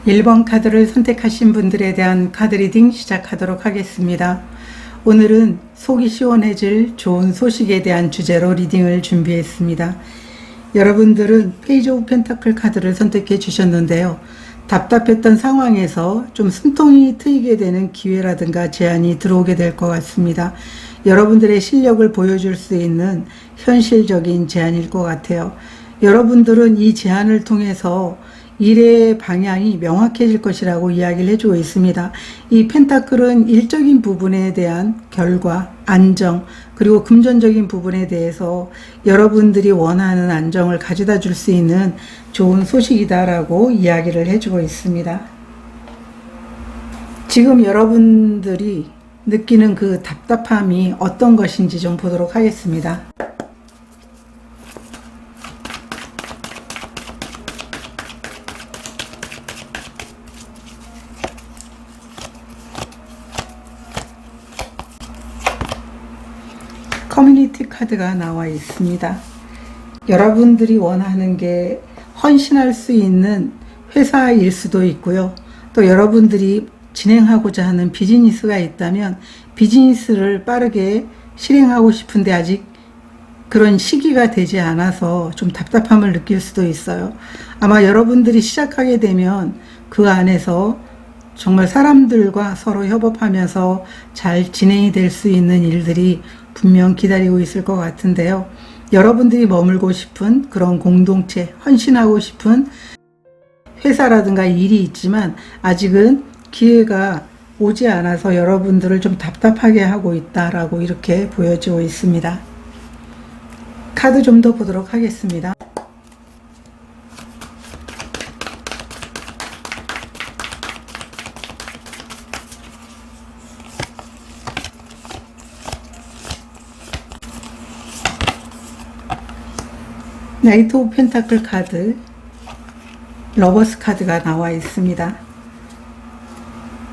1번 카드를 선택하신 분들에 대한 카드 리딩 시작하도록 하겠습니다. 오늘은 속이 시원해질 좋은 소식에 대한 주제로 리딩을 준비했습니다. 여러분들은 페이지 오브 펜타클 카드를 선택해 주셨는데요. 답답했던 상황에서 좀 숨통이 트이게 되는 기회라든가 제안이 들어오게 될 것 같습니다. 여러분들의 실력을 보여줄 수 있는 현실적인 제안일 것 같아요. 여러분들은 이 제안을 통해서 일의 방향이 명확해질 것이라고 이야기를 해주고 있습니다. 이 펜타클은 일적인 부분에 대한 결과, 안정, 그리고 금전적인 부분에 대해서 여러분들이 원하는 안정을 가져다 줄 수 있는 좋은 소식이다라고 이야기를 해주고 있습니다. 지금 여러분들이 느끼는 그 답답함이 어떤 것인지 좀 보도록 하겠습니다. 커뮤니티 카드가 나와 있습니다. 여러분들이 원하는 게 헌신할 수 있는 회사일 수도 있고요. 또 여러분들이 진행하고자 하는 비즈니스가 있다면 비즈니스를 빠르게 실행하고 싶은데 아직 그런 시기가 되지 않아서 좀 답답함을 느낄 수도 있어요. 아마 여러분들이 시작하게 되면 그 안에서 정말 사람들과 서로 협업하면서 잘 진행이 될 수 있는 일들이 분명 기다리고 있을 것 같은데요. 여러분들이 머물고 싶은 그런 공동체, 헌신하고 싶은 회사라든가 일이 있지만 아직은 기회가 오지 않아서 여러분들을 좀 답답하게 하고 있다라고 이렇게 보여지고 있습니다. 카드 좀 더 보도록 하겠습니다. 나이트 오브 펜타클 카드, 러버스 카드가 나와 있습니다.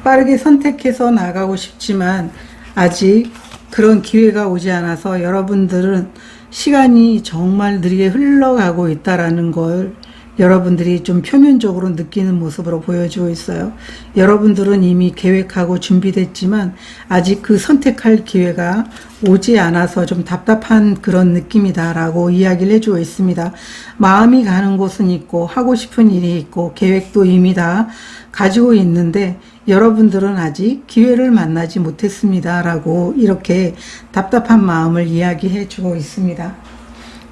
빠르게 선택해서 나가고 싶지만 아직 그런 기회가 오지 않아서 여러분들은 시간이 정말 느리게 흘러가고 있다라는 걸 여러분들이 좀 표면적으로 느끼는 모습으로 보여지고 있어요. 여러분들은 이미 계획하고 준비됐지만 아직 그 선택할 기회가 오지 않아서 좀 답답한 그런 느낌이다라고 이야기를 해주고 있습니다. 마음이 가는 곳은 있고 하고 싶은 일이 있고 계획도 이미 다 가지고 있는데 여러분들은 아직 기회를 만나지 못했습니다라고 이렇게 답답한 마음을 이야기해 주고 있습니다.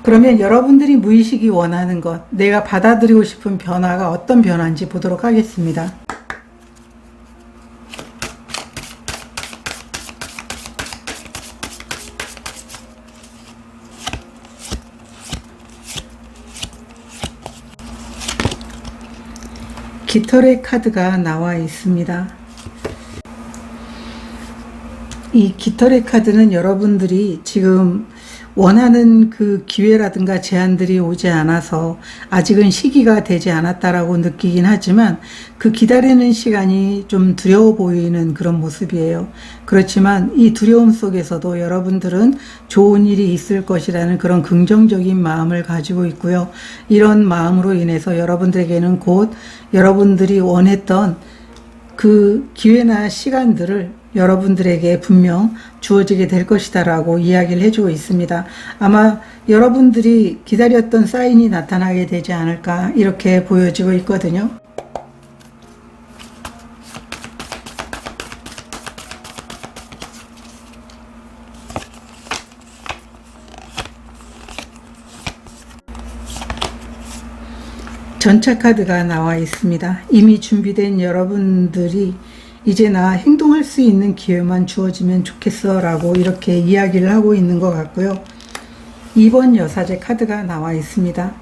그러면 여러분들이 무의식이 원하는 것, 내가 받아들이고 싶은 변화가 어떤 변화인지 보도록 하겠습니다. 깃털의 카드가 나와 있습니다. 이 깃털의 카드는 여러분들이 지금 원하는 그 기회라든가 제안들이 오지 않아서 아직은 시기가 되지 않았다라고 느끼긴 하지만 그 기다리는 시간이 좀 두려워 보이는 그런 모습이에요. 그렇지만 이 두려움 속에서도 여러분들은 좋은 일이 있을 것이라는 그런 긍정적인 마음을 가지고 있고요. 이런 마음으로 인해서 여러분들에게는 곧 여러분들이 원했던 그 기회나 시간들을 여러분들에게 분명 주어지게 될 것이다 라고 이야기를 해주고 있습니다. 아마 여러분들이 기다렸던 사인이 나타나게 되지 않을까 이렇게 보여지고 있거든요. 전차 카드가 나와 있습니다. 이미 준비된 여러분들이 이제 나 행동할 수 있는 기회만 주어지면 좋겠어 라고 이렇게 이야기를 하고 있는 것 같고요. 2번 여사제 카드가 나와 있습니다.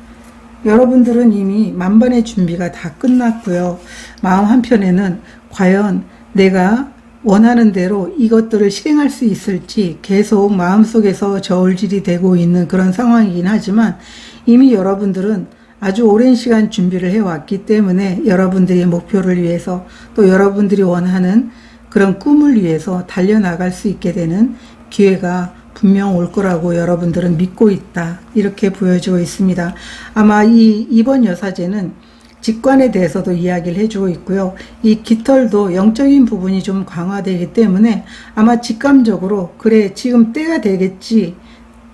여러분들은 이미 만반의 준비가 다 끝났고요. 마음 한편에는 과연 내가 원하는 대로 이것들을 실행할 수 있을지 계속 마음속에서 저울질이 되고 있는 그런 상황이긴 하지만 이미 여러분들은 아주 오랜 시간 준비를 해왔기 때문에 여러분들의 목표를 위해서 또 여러분들이 원하는 그런 꿈을 위해서 달려나갈 수 있게 되는 기회가 분명 올 거라고 여러분들은 믿고 있다. 이렇게 보여지고 있습니다. 아마 이번 여사제는 직관에 대해서도 이야기를 해주고 있고요. 이 깃털도 영적인 부분이 좀 강화되기 때문에 아마 직감적으로 그래 지금 때가 되겠지,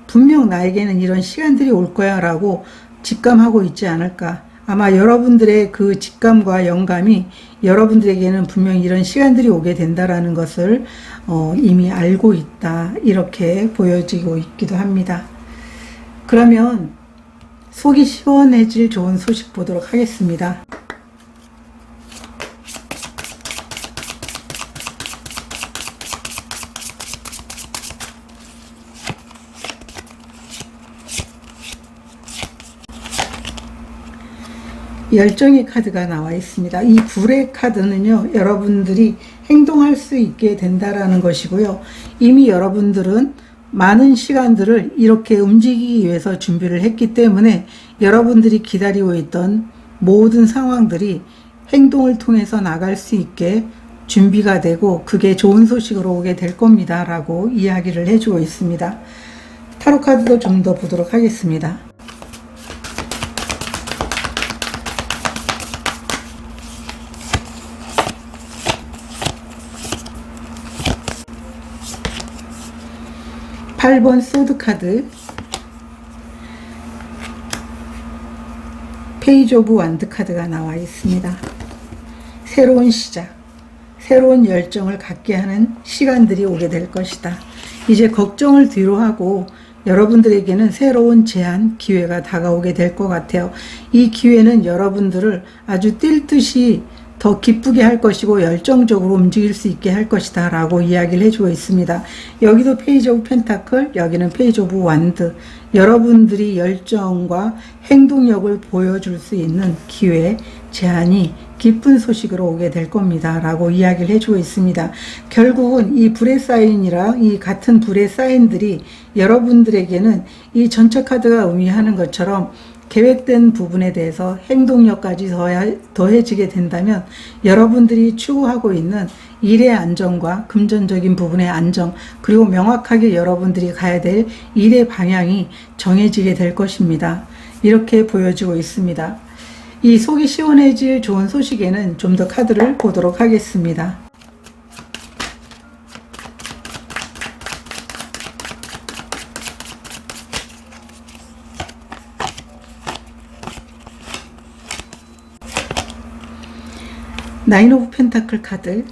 분명 나에게는 이런 시간들이 올 거야 라고 직감하고 있지 않을까. 아마 여러분들의 그 직감과 영감이 여러분들에게는 분명 이런 시간들이 오게 된다라는 것을 이미 알고 있다, 이렇게 보여지고 있기도 합니다. 그러면 속이 시원해질 좋은 소식 보도록 하겠습니다. 열정의 카드가 나와 있습니다. 이 불의 카드는요, 여러분들이 행동할 수 있게 된다라는 것이고요. 이미 여러분들은 많은 시간들을 이렇게 움직이기 위해서 준비를 했기 때문에 여러분들이 기다리고 있던 모든 상황들이 행동을 통해서 나갈 수 있게 준비가 되고 그게 좋은 소식으로 오게 될 겁니다 라고 이야기를 해주고 있습니다. 타로 카드도 좀 더 보도록 하겠습니다. 팔 번 소드 카드, 페이지 오브 완드 카드가 나와 있습니다. 새로운 시작, 새로운 열정을 갖게 하는 시간들이 오게 될 것이다. 이제 걱정을 뒤로 하고 여러분들에게는 새로운 제안, 기회가 다가오게 될 것 같아요. 이 기회는 여러분들을 아주 뛸 듯이 더 기쁘게 할 것이고 열정적으로 움직일 수 있게 할 것이다 라고 이야기를 해주고 있습니다. 여기도 페이지 오브 펜타클, 여기는 페이지 오브 완드. 여러분들이 열정과 행동력을 보여줄 수 있는 기회, 제안이 기쁜 소식으로 오게 될 겁니다 라고 이야기를 해주고 있습니다. 결국은 이 불의 사인이랑 이 같은 불의 사인들이 여러분들에게는 이 전처 카드가 의미하는 것처럼 계획된 부분에 대해서 행동력까지 더해지게 된다면 여러분들이 추구하고 있는 일의 안정과 금전적인 부분의 안정, 그리고 명확하게 여러분들이 가야 될 일의 방향이 정해지게 될 것입니다. 이렇게 보여지고 있습니다. 이 속이 시원해질 좋은 소식에는 좀 더 카드를 보도록 하겠습니다. 나인 오브 펜타클 카드,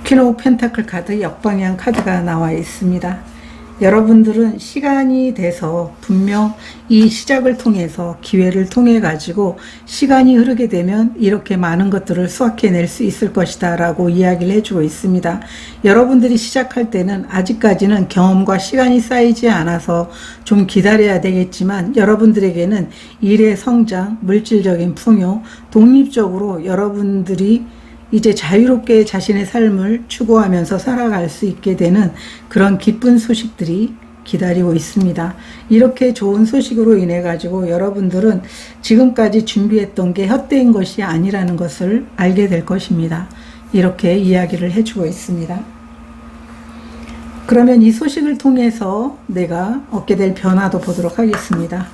퀸 오브 펜타클 카드, 역방향 카드가 나와 있습니다. 여러분들은 시간이 돼서 분명 이 시작을 통해서 기회를 통해 가지고 시간이 흐르게 되면 이렇게 많은 것들을 수확해낼 수 있을 것이다 라고 이야기를 해주고 있습니다. 여러분들이 시작할 때는 아직까지는 경험과 시간이 쌓이지 않아서 좀 기다려야 되겠지만 여러분들에게는 일의 성장, 물질적인 풍요, 독립적으로 여러분들이 이제 자유롭게 자신의 삶을 추구하면서 살아갈 수 있게 되는 그런 기쁜 소식들이 기다리고 있습니다. 이렇게 좋은 소식으로 인해 가지고 여러분들은 지금까지 준비했던 게 헛되인 것이 아니라는 것을 알게 될 것입니다. 이렇게 이야기를 해주고 있습니다. 그러면 이 소식을 통해서 내가 얻게 될 변화도 보도록 하겠습니다.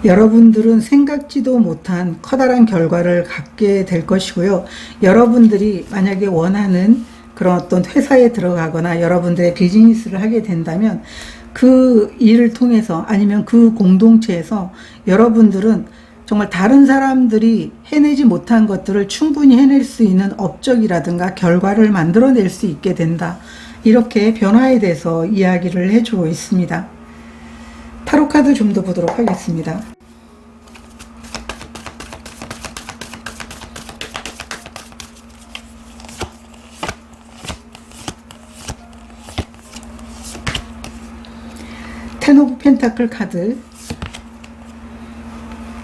여러분들은 생각지도 못한 커다란 결과를 갖게 될 것이고요. 여러분들이 만약에 원하는 그런 어떤 회사에 들어가거나 여러분들의 비즈니스를 하게 된다면 그 일을 통해서 아니면 그 공동체에서 여러분들은 정말 다른 사람들이 해내지 못한 것들을 충분히 해낼 수 있는 업적이라든가 결과를 만들어낼 수 있게 된다. 이렇게 변화에 대해서 이야기를 해주고 있습니다. 타로 카드 좀 더 보도록 하겠습니다. 텐 오브 펜타클 카드,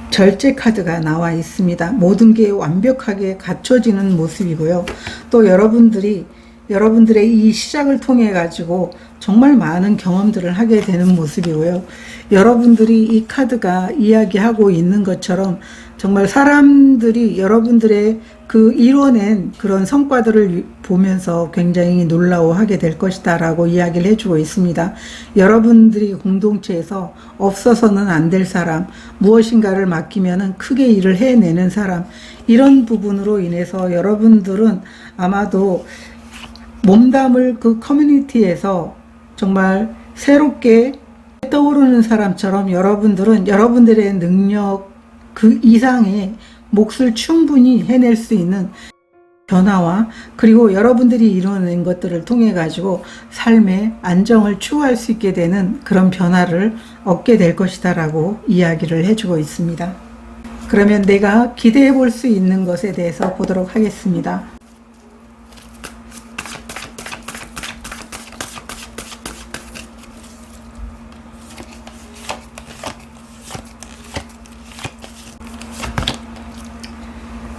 절제 카드가 나와 있습니다. 모든 게 완벽하게 갖춰지는 모습이고요. 또 여러분들의 이 시작을 통해 가지고 정말 많은 경험들을 하게 되는 모습이고요. 여러분들이 이 카드가 이야기하고 있는 것처럼 정말 사람들이 여러분들의 그 이뤄낸 그런 성과들을 보면서 굉장히 놀라워하게 될 것이다 라고 이야기를 해주고 있습니다. 여러분들이 공동체에서 없어서는 안 될 사람, 무엇인가를 맡기면 크게 일을 해내는 사람, 이런 부분으로 인해서 여러분들은 아마도 몸담을 그 커뮤니티에서 정말 새롭게 떠오르는 사람처럼 여러분들은 여러분들의 능력 그 이상의 몫을 충분히 해낼 수 있는 변화와 그리고 여러분들이 이루어낸 것들을 통해 가지고 삶의 안정을 추구할 수 있게 되는 그런 변화를 얻게 될 것이다 라고 이야기를 해주고 있습니다. 그러면 내가 기대해 볼 수 있는 것에 대해서 보도록 하겠습니다.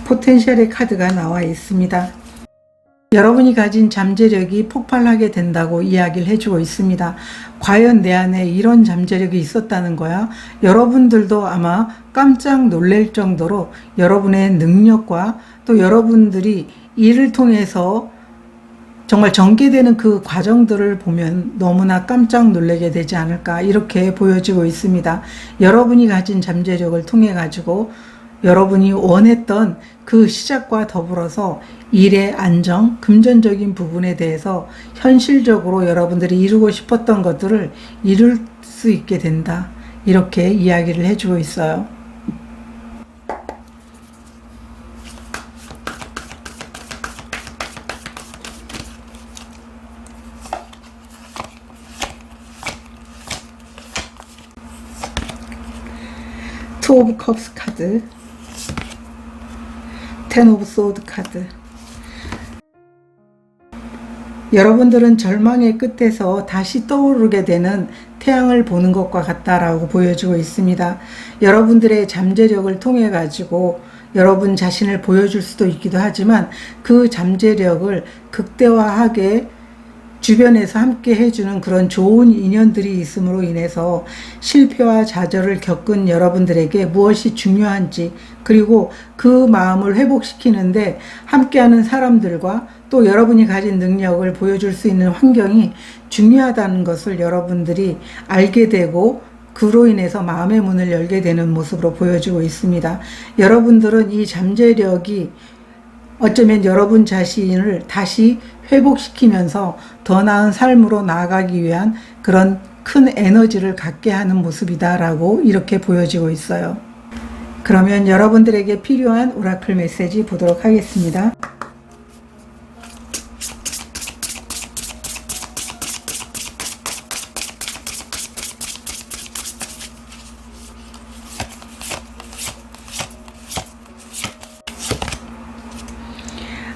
포텐셜의 카드가 나와 있습니다. 여러분이 가진 잠재력이 폭발하게 된다고 이야기를 해주고 있습니다. 과연 내 안에 이런 잠재력이 있었다는 거야? 여러분들도 아마 깜짝 놀랄 정도로 여러분의 능력과 또 여러분들이 이를 통해서 정말 전개되는 그 과정들을 보면 너무나 깜짝 놀라게 되지 않을까 이렇게 보여지고 있습니다. 여러분이 가진 잠재력을 통해 가지고 여러분이 원했던 그 시작과 더불어서 일의 안정, 금전적인 부분에 대해서 현실적으로 여러분들이 이루고 싶었던 것들을 이룰 수 있게 된다. 이렇게 이야기를 해주고 있어요. 투 오브 컵스 카드, 텐 오브 소드 카드. 여러분들은 절망의 끝에서 다시 떠오르게 되는 태양을 보는 것과 같다라고 보여지고 있습니다. 여러분들의 잠재력을 통해 가지고 여러분 자신을 보여줄 수도 있기도 하지만 그 잠재력을 극대화하게 주변에서 함께 해주는 그런 좋은 인연들이 있음으로 인해서 실패와 좌절을 겪은 여러분들에게 무엇이 중요한지 그리고 그 마음을 회복시키는데 함께하는 사람들과 또 여러분이 가진 능력을 보여줄 수 있는 환경이 중요하다는 것을 여러분들이 알게 되고 그로 인해서 마음의 문을 열게 되는 모습으로 보여지고 있습니다. 여러분들은 이 잠재력이 어쩌면 여러분 자신을 다시 회복시키면서 더 나은 삶으로 나아가기 위한 그런 큰 에너지를 갖게 하는 모습이다라고 이렇게 보여지고 있어요. 그러면 여러분들에게 필요한 오라클 메시지 보도록 하겠습니다.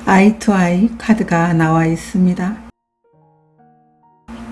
아이 투 아이 카드가 나와 있습니다.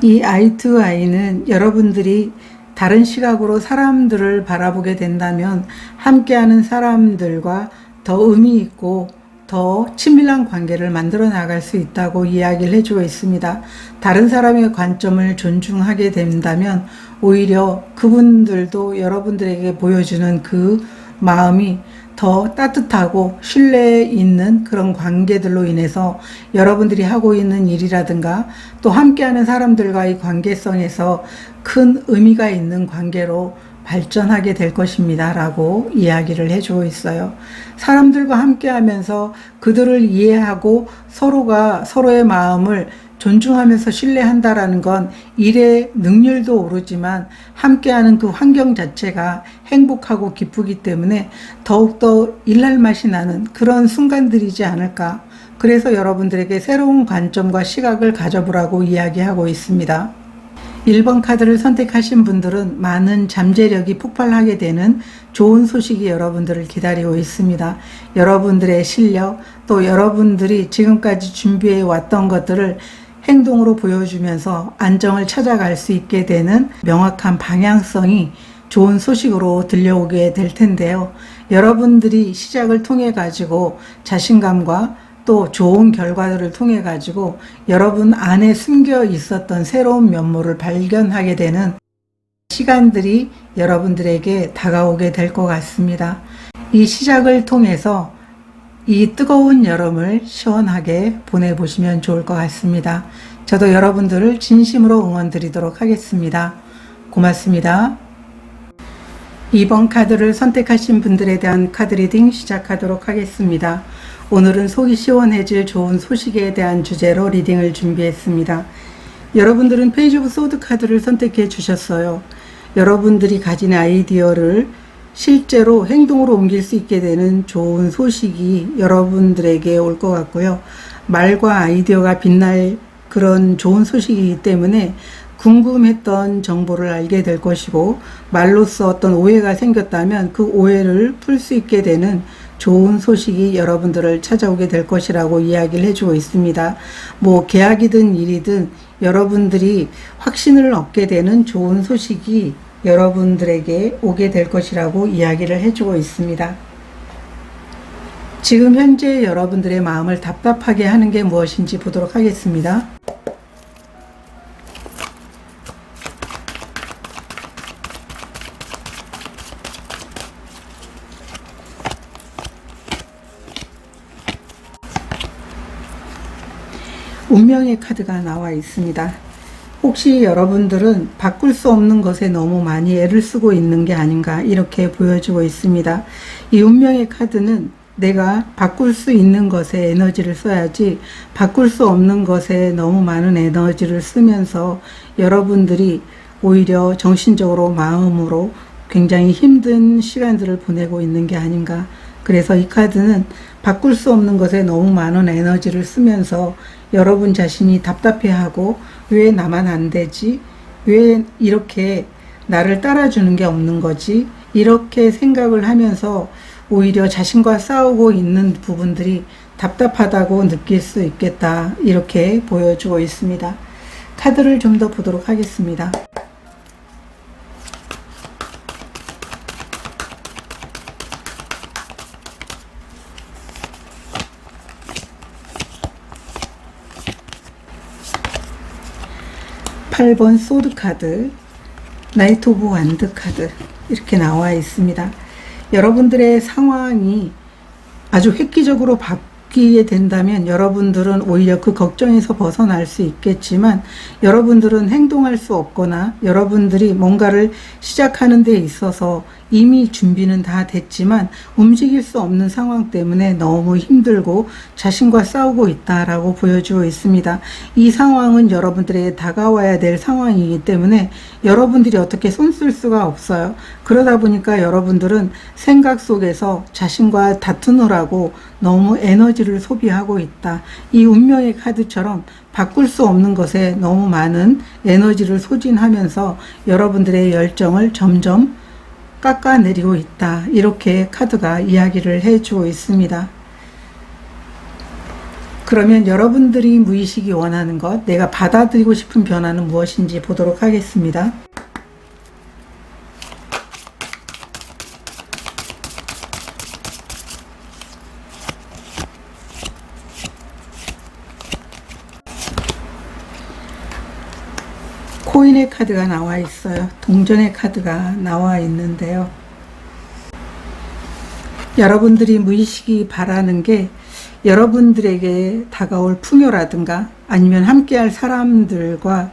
이 아이 투 아이는 여러분들이 다른 시각으로 사람들을 바라보게 된다면 함께하는 사람들과 더 의미 있고 더 친밀한 관계를 만들어 나갈 수 있다고 이야기를 해주고 있습니다. 다른 사람의 관점을 존중하게 된다면 오히려 그분들도 여러분들에게 보여주는 그 마음이 더 따뜻하고 신뢰 있는 그런 관계들로 인해서 여러분들이 하고 있는 일이라든가 또 함께하는 사람들과의 관계성에서 큰 의미가 있는 관계로 발전하게 될 것입니다 라고 이야기를 해주고 있어요. 사람들과 함께 하면서 그들을 이해하고 서로가 서로의 마음을 존중하면서 신뢰한다라는 건 일의 능률도 오르지만 함께하는 그 환경 자체가 행복하고 기쁘기 때문에 더욱더 일할 맛이 나는 그런 순간들이지 않을까. 그래서 여러분들에게 새로운 관점과 시각을 가져보라고 이야기하고 있습니다. 1번 카드를 선택하신 분들은 많은 잠재력이 폭발하게 되는 좋은 소식이 여러분들을 기다리고 있습니다. 여러분들의 실력, 또 여러분들이 지금까지 준비해 왔던 것들을 행동으로 보여주면서 안정을 찾아갈 수 있게 되는 명확한 방향성이 좋은 소식으로 들려오게 될 텐데요. 여러분들이 시작을 통해 가지고 자신감과 또 좋은 결과들을 통해 가지고 여러분 안에 숨겨 있었던 새로운 면모를 발견하게 되는 시간들이 여러분들에게 다가오게 될 것 같습니다. 이 시작을 통해서 이 뜨거운 여름을 시원하게 보내보시면 좋을 것 같습니다. 저도 여러분들을 진심으로 응원드리도록 하겠습니다. 고맙습니다. 2번 카드를 선택하신 분들에 대한 카드 리딩 시작하도록 하겠습니다. 오늘은 속이 시원해질 좋은 소식에 대한 주제로 리딩을 준비했습니다. 여러분들은 페이지 오브 소드 카드를 선택해 주셨어요. 여러분들이 가진 아이디어를 실제로 행동으로 옮길 수 있게 되는 좋은 소식이 여러분들에게 올 것 같고요. 말과 아이디어가 빛날 그런 좋은 소식이기 때문에 궁금했던 정보를 알게 될 것이고, 말로써 어떤 오해가 생겼다면 그 오해를 풀 수 있게 되는 좋은 소식이 여러분들을 찾아오게 될 것이라고 이야기를 해주고 있습니다. 뭐 계약이든 일이든 여러분들이 확신을 얻게 되는 좋은 소식이 여러분들에게 오게 될 것이라고 이야기를 해주고 있습니다. 지금 현재 여러분들의 마음을 답답하게 하는 게 무엇인지 보도록 하겠습니다. 운명의 카드가 나와 있습니다. 혹시 여러분들은 바꿀 수 없는 것에 너무 많이 애를 쓰고 있는 게 아닌가 이렇게 보여지고 있습니다. 이 운명의 카드는 내가 바꿀 수 있는 것에 에너지를 써야지 바꿀 수 없는 것에 너무 많은 에너지를 쓰면서 여러분들이 오히려 정신적으로 마음으로 굉장히 힘든 시간들을 보내고 있는 게 아닌가. 그래서 이 카드는 바꿀 수 없는 것에 너무 많은 에너지를 쓰면서 여러분 자신이 답답해하고 왜 나만 안 되지? 왜 이렇게 나를 따라주는 게 없는 거지? 이렇게 생각을 하면서 오히려 자신과 싸우고 있는 부분들이 답답하다고 느낄 수 있겠다. 이렇게 보여주고 있습니다. 카드를 좀 더 보도록 하겠습니다. 팔 번 소드 카드, 나이트 오브 완드 카드 이렇게 나와 있습니다. 여러분들의 상황이 아주 획기적으로 바뀌게 된다면 여러분들은 오히려 그 걱정에서 벗어날 수 있겠지만, 여러분들은 행동할 수 없거나 여러분들이 뭔가를 시작하는 데 있어서 이미 준비는 다 됐지만 움직일 수 없는 상황 때문에 너무 힘들고 자신과 싸우고 있다라고 보여주고 있습니다. 이 상황은 여러분들에게 다가와야 될 상황이기 때문에 여러분들이 어떻게 손쓸 수가 없어요. 그러다 보니까 여러분들은 생각 속에서 자신과 다투느라고 너무 에너지를 소비하고 있다. 이 운명의 카드처럼 바꿀 수 없는 것에 너무 많은 에너지를 소진하면서 여러분들의 열정을 점점 깎아내리고 있다. 이렇게 카드가 이야기를 해주고 있습니다. 그러면 여러분들이 무의식이 원하는 것, 내가 받아들이고 싶은 변화는 무엇인지 보도록 하겠습니다. 코인의 카드가 나와 있어요. 동전의 카드가 나와 있는데요. 여러분들이 무의식이 바라는 게 여러분들에게 다가올 풍요라든가 아니면 함께할 사람들과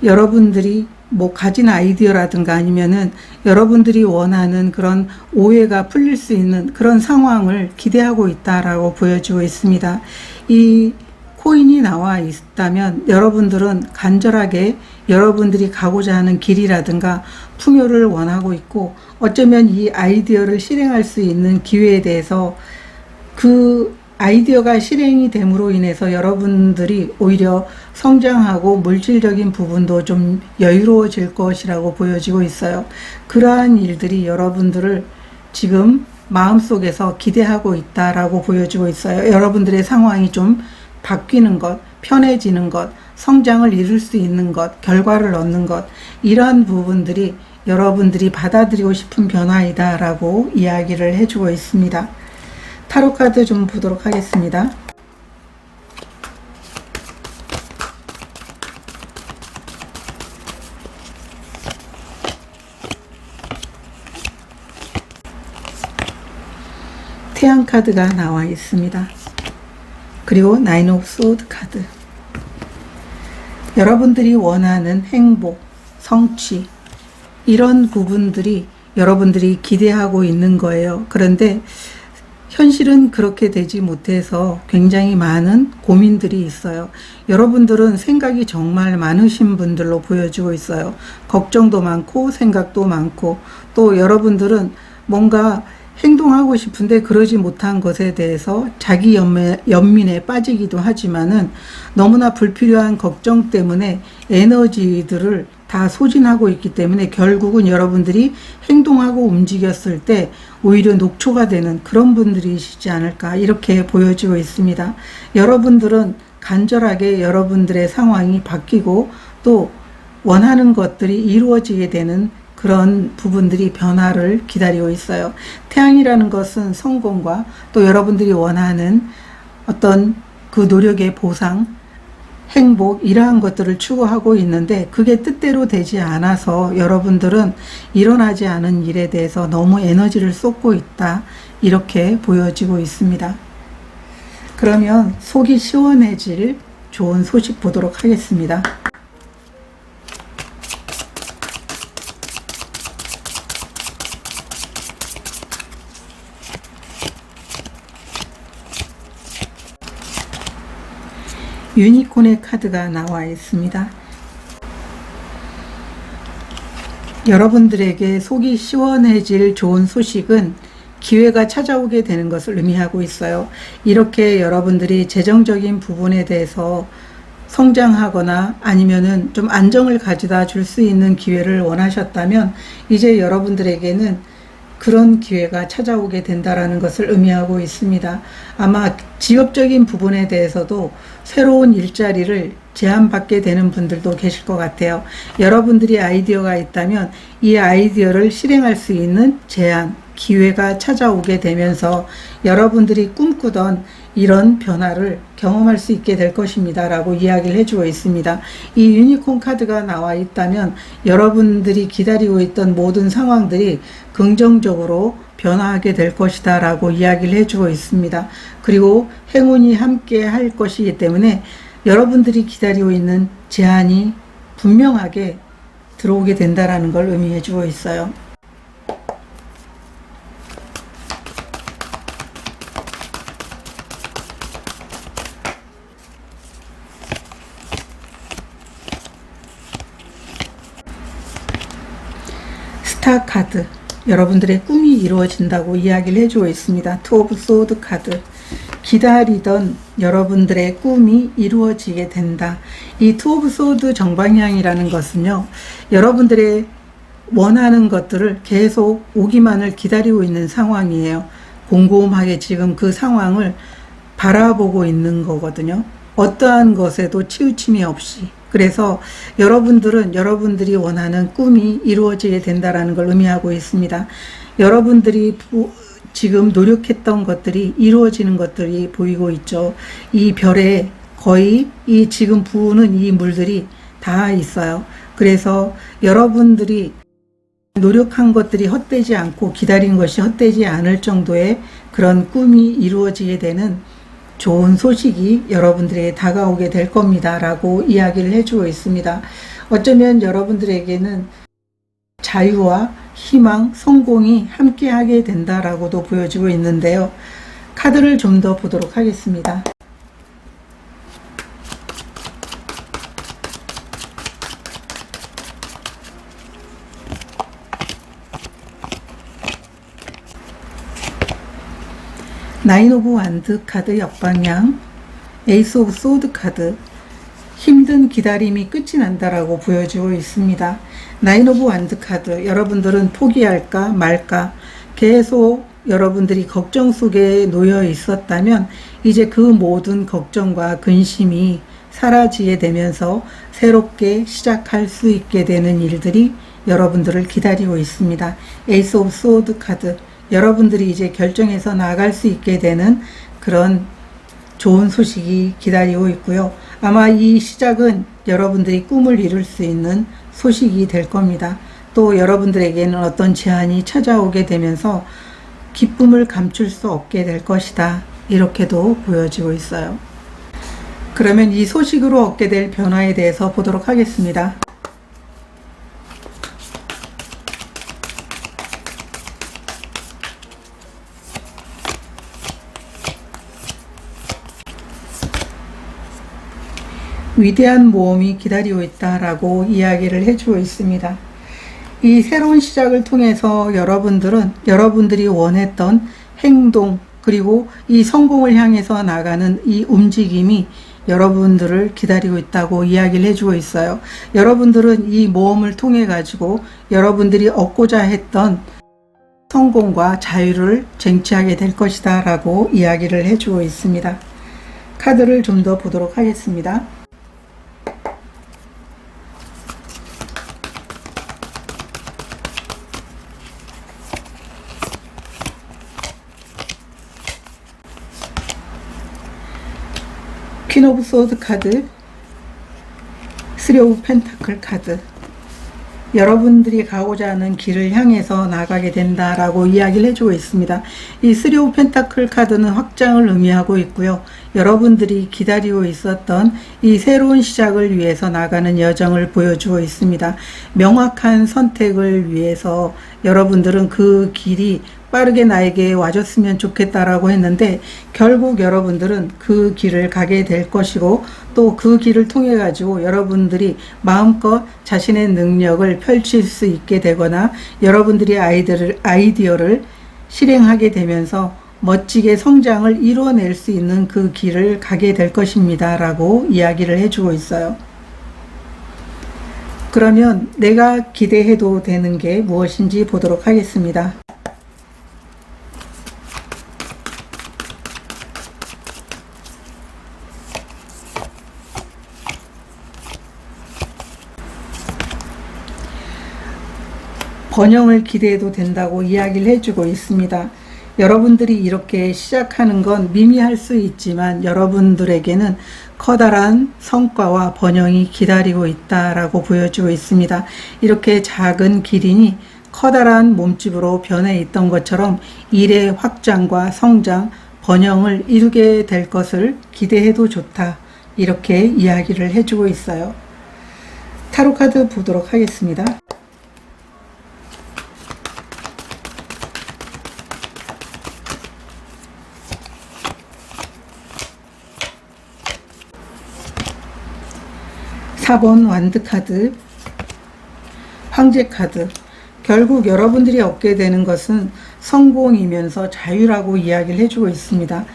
여러분들이 뭐 가진 아이디어라든가 아니면은 여러분들이 원하는 그런 오해가 풀릴 수 있는 그런 상황을 기대하고 있다라고 보여주고 있습니다. 이 코인이 나와 있다면 여러분들은 간절하게 여러분들이 가고자 하는 길이라든가 풍요를 원하고 있고, 어쩌면 이 아이디어를 실행할 수 있는 기회에 대해서 그 아이디어가 실행이 됨으로 인해서 여러분들이 오히려 성장하고 물질적인 부분도 좀 여유로워질 것이라고 보여지고 있어요. 그러한 일들이 여러분들을 지금 마음속에서 기대하고 있다라고 보여지고 있어요. 여러분들의 상황이 좀 바뀌는 것, 편해지는 것, 성장을 이룰 수 있는 것, 결과를 얻는 것, 이러한 부분들이 여러분들이 받아들이고 싶은 변화이다 라고 이야기를 해주고 있습니다. 타로 카드 좀 보도록 하겠습니다. 카드가 나와 있습니다. 그리고 나인 오브 소드 카드. 여러분들이 원하는 행복, 성취, 이런 부분들이 여러분들이 기대하고 있는 거예요. 그런데 현실은 그렇게 되지 못해서 굉장히 많은 고민들이 있어요. 여러분들은 생각이 정말 많으신 분들로 보여지고 있어요. 걱정도 많고 생각도 많고, 또 여러분들은 뭔가 행동하고 싶은데 그러지 못한 것에 대해서 자기 연민에 빠지기도 하지만은 너무나 불필요한 걱정 때문에 에너지들을 다 소진하고 있기 때문에 결국은 여러분들이 행동하고 움직였을 때 오히려 녹초가 되는 그런 분들이시지 않을까, 이렇게 보여지고 있습니다. 여러분들은 간절하게 여러분들의 상황이 바뀌고 또 원하는 것들이 이루어지게 되는 그런 부분들이 변화를 기다리고 있어요. 태양이라는 것은 성공과 또 여러분들이 원하는 어떤 그 노력의 보상, 행복, 이러한 것들을 추구하고 있는데 그게 뜻대로 되지 않아서 여러분들은 일어나지 않은 일에 대해서 너무 에너지를 쏟고 있다, 이렇게 보여지고 있습니다. 그러면 속이 시원해질 좋은 소식 보도록 하겠습니다. 유니콘의 카드가 나와 있습니다. 여러분들에게 속이 시원해질 좋은 소식은 기회가 찾아오게 되는 것을 의미하고 있어요. 이렇게 여러분들이 재정적인 부분에 대해서 성장하거나 아니면은 좀 안정을 가져다 줄 수 있는 기회를 원하셨다면 이제 여러분들에게는 그런 기회가 찾아오게 된다라는 것을 의미하고 있습니다. 아마 직업적인 부분에 대해서도 새로운 일자리를 제안받게 되는 분들도 계실 것 같아요. 여러분들이 아이디어가 있다면 이 아이디어를 실행할 수 있는 제안, 기회가 찾아오게 되면서 여러분들이 꿈꾸던 이런 변화를 경험할 수 있게 될 것입니다 라고 이야기를 해주고 있습니다. 이 유니콘 카드가 나와 있다면 여러분들이 기다리고 있던 모든 상황들이 긍정적으로 변화하게 될 것이다 라고 이야기를 해주고 있습니다. 그리고 행운이 함께 할 것이기 때문에 여러분들이 기다리고 있는 제안이 분명하게 들어오게 된다라는 걸 의미해 주고 있어요. 스타 카드, 여러분들의 꿈이 이루어진다고 이야기를 해주고 있습니다. 투 오브 소드 카드, 기다리던 여러분들의 꿈이 이루어지게 된다. 이 투 오브 소드 정방향이라는 것은요, 여러분들의 원하는 것들을 계속 오기만을 기다리고 있는 상황이에요. 곰곰하게 지금 그 상황을 바라보고 있는 거거든요. 어떠한 것에도 치우침이 없이. 그래서 여러분들은 여러분들이 원하는 꿈이 이루어지게 된다라는 걸 의미하고 있습니다. 여러분들이 지금 노력했던 것들이 이루어지는 것들이 보이고 있죠. 이 별에 거의 이 지금 부으는 이 물들이 다 있어요. 그래서 여러분들이 노력한 것들이 헛되지 않고 기다린 것이 헛되지 않을 정도의 그런 꿈이 이루어지게 되는 좋은 소식이 여러분들에게 다가오게 될 겁니다 라고 이야기를 해주고 있습니다. 어쩌면 여러분들에게는 자유와 희망, 성공이 함께하게 된다라고도 보여지고 있는데요. 카드를 좀 더 보도록 하겠습니다. 나인 오브 완드 카드 역방향, 에이스 오브 소드 카드, 힘든 기다림이 끝이 난다라고 보여지고 있습니다. 나인 오브 완드 카드, 여러분들은 포기할까 말까 계속 여러분들이 걱정 속에 놓여 있었다면 이제 그 모든 걱정과 근심이 사라지게 되면서 새롭게 시작할 수 있게 되는 일들이 여러분들을 기다리고 있습니다. 에이스 오브 소드 카드, 여러분들이 이제 결정해서 나아갈 수 있게 되는 그런 좋은 소식이 기다리고 있고요. 아마 이 시작은 여러분들이 꿈을 이룰 수 있는 소식이 될 겁니다. 또 여러분들에게는 어떤 제안이 찾아오게 되면서 기쁨을 감출 수 없게 될 것이다. 이렇게도 보여지고 있어요. 그러면 이 소식으로 얻게 될 변화에 대해서 보도록 하겠습니다. 위대한 모험이 기다리고 있다라고 이야기를 해주고 있습니다. 이 새로운 시작을 통해서 여러분들이 원했던 행동 그리고 이 성공을 향해서 나가는 이 움직임이 여러분들을 기다리고 있다고 이야기를 해주고 있어요. 여러분들은 이 모험을 통해 가지고 여러분들이 얻고자 했던 성공과 자유를 쟁취하게 될 것이다 라고 이야기를 해주고 있습니다. 카드를 좀 더 보도록 하겠습니다. 퀸 오브 소드 카드, 쓰리 오브 펜타클 카드. 여러분들이 가고자 하는 길을 향해서 나가게 된다라고 이야기를 해주고 있습니다. 이 쓰리 오브 펜타클 카드는 확장을 의미하고 있고요. 여러분들이 기다리고 있었던 이 새로운 시작을 위해서 나가는 여정을 보여주고 있습니다. 명확한 선택을 위해서 여러분들은 그 길이 빠르게 나에게 와줬으면 좋겠다라고 했는데 결국 여러분들은 그 길을 가게 될 것이고 또 그 길을 통해 가지고 여러분들이 마음껏 자신의 능력을 펼칠 수 있게 되거나 여러분들이 아이디어를 실행하게 되면서 멋지게 성장을 이루어낼 수 있는 그 길을 가게 될 것입니다 라고 이야기를 해주고 있어요. 그러면 내가 기대해도 되는 게 무엇인지 보도록 하겠습니다. 번영을 기대해도 된다고 이야기를 해주고 있습니다. 여러분들이 이렇게 시작하는 건 미미할 수 있지만 여러분들에게는 커다란 성과와 번영이 기다리고 있다라고 보여주고 있습니다. 이렇게 작은 기린이 커다란 몸집으로 변해 있던 것처럼 일의 확장과 성장, 번영을 이루게 될 것을 기대해도 좋다. 이렇게 이야기를 해주고 있어요. 타로 카드 보도록 하겠습니다. (4번) 완드 카드, 황제 카드. 결국 여러분들이 얻게 되는 것은 성공이면서 자유라고 이야기를 해주고 있습니다.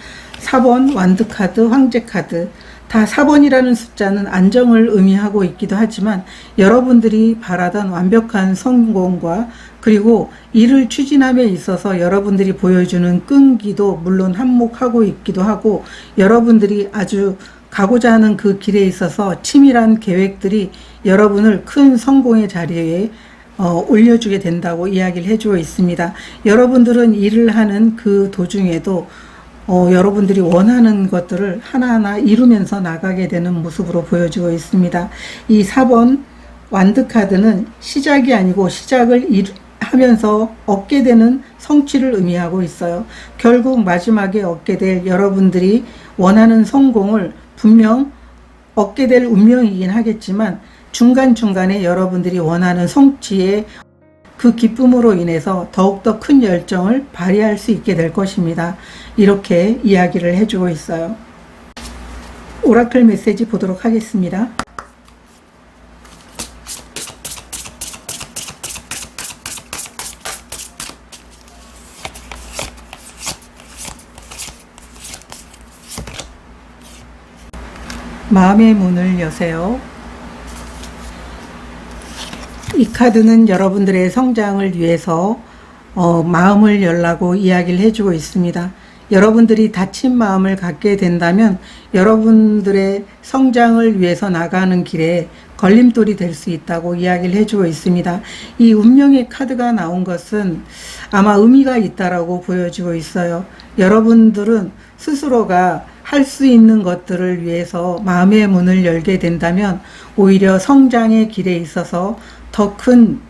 4번 완드 카드, 황제 카드. 다 4번이라는 숫자는 안정을 의미하고 있기도 하지만 여러분들이 바라던 완벽한 성공과 그리고 이를 추진함에 있어서 여러분들이 보여주는 끈기도 물론 한몫하고 있기도 하고 여러분들이 아주 가고자 하는 그 길에 있어서 치밀한 계획들이 여러분을 큰 성공의 자리에 올려주게 된다고 이야기를 해주고 있습니다. 여러분들은 일을 하는 그 도중에도 여러분들이 원하는 것들을 하나하나 이루면서 나가게 되는 모습으로 보여지고 있습니다. 이 4번 완드 카드는 시작이 아니고 시작을 하면서 얻게 되는 성취를 의미하고 있어요. 결국 마지막에 얻게 될 여러분들이 원하는 성공을 분명 얻게 될 운명이긴 하겠지만 중간중간에 여러분들이 원하는 성취에 그 기쁨으로 인해서 더욱더 큰 열정을 발휘할 수 있게 될 것입니다. 이렇게 이야기를 해주고 있어요. 오라클 메시지 보도록 하겠습니다. 마음의 문을 여세요. 이 카드는 여러분들의 성장을 위해서 마음을 열라고 이야기를 해주고 있습니다. 여러분들이 닫힌 마음을 갖게 된다면 여러분들의 성장을 위해서 나가는 길에 걸림돌이 될 수 있다고 이야기를 해주고 있습니다. 이 운명의 카드가 나온 것은 아마 의미가 있다라고 보여지고 있어요. 여러분들은 스스로가 할 수 있는 것들을 위해서 마음의 문을 열게 된다면 오히려 성장의 길에 있어서 더 큰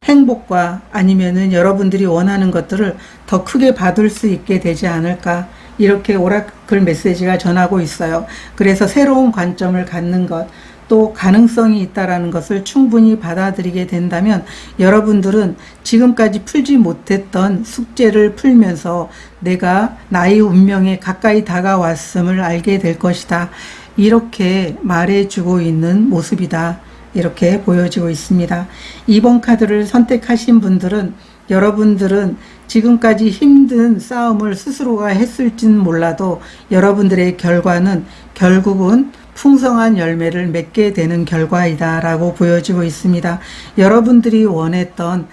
행복과 아니면은 여러분들이 원하는 것들을 더 크게 받을 수 있게 되지 않을까, 이렇게 오라클 메시지가 전하고 있어요. 그래서 새로운 관점을 갖는 것, 또 가능성이 있다라는 것을 충분히 받아들이게 된다면 여러분들은 지금까지 풀지 못했던 숙제를 풀면서 내가 나의 운명에 가까이 다가왔음을 알게 될 것이다, 이렇게 말해주고 있는 모습이다, 이렇게 보여지고 있습니다. 2번 카드를 선택하신 분들은 여러분들은 지금까지 힘든 싸움을 스스로가 했을진 몰라도 여러분들의 결과는 결국은 풍성한 열매를 맺게 되는 결과이다 라고 보여지고 있습니다. 여러분들이 원했던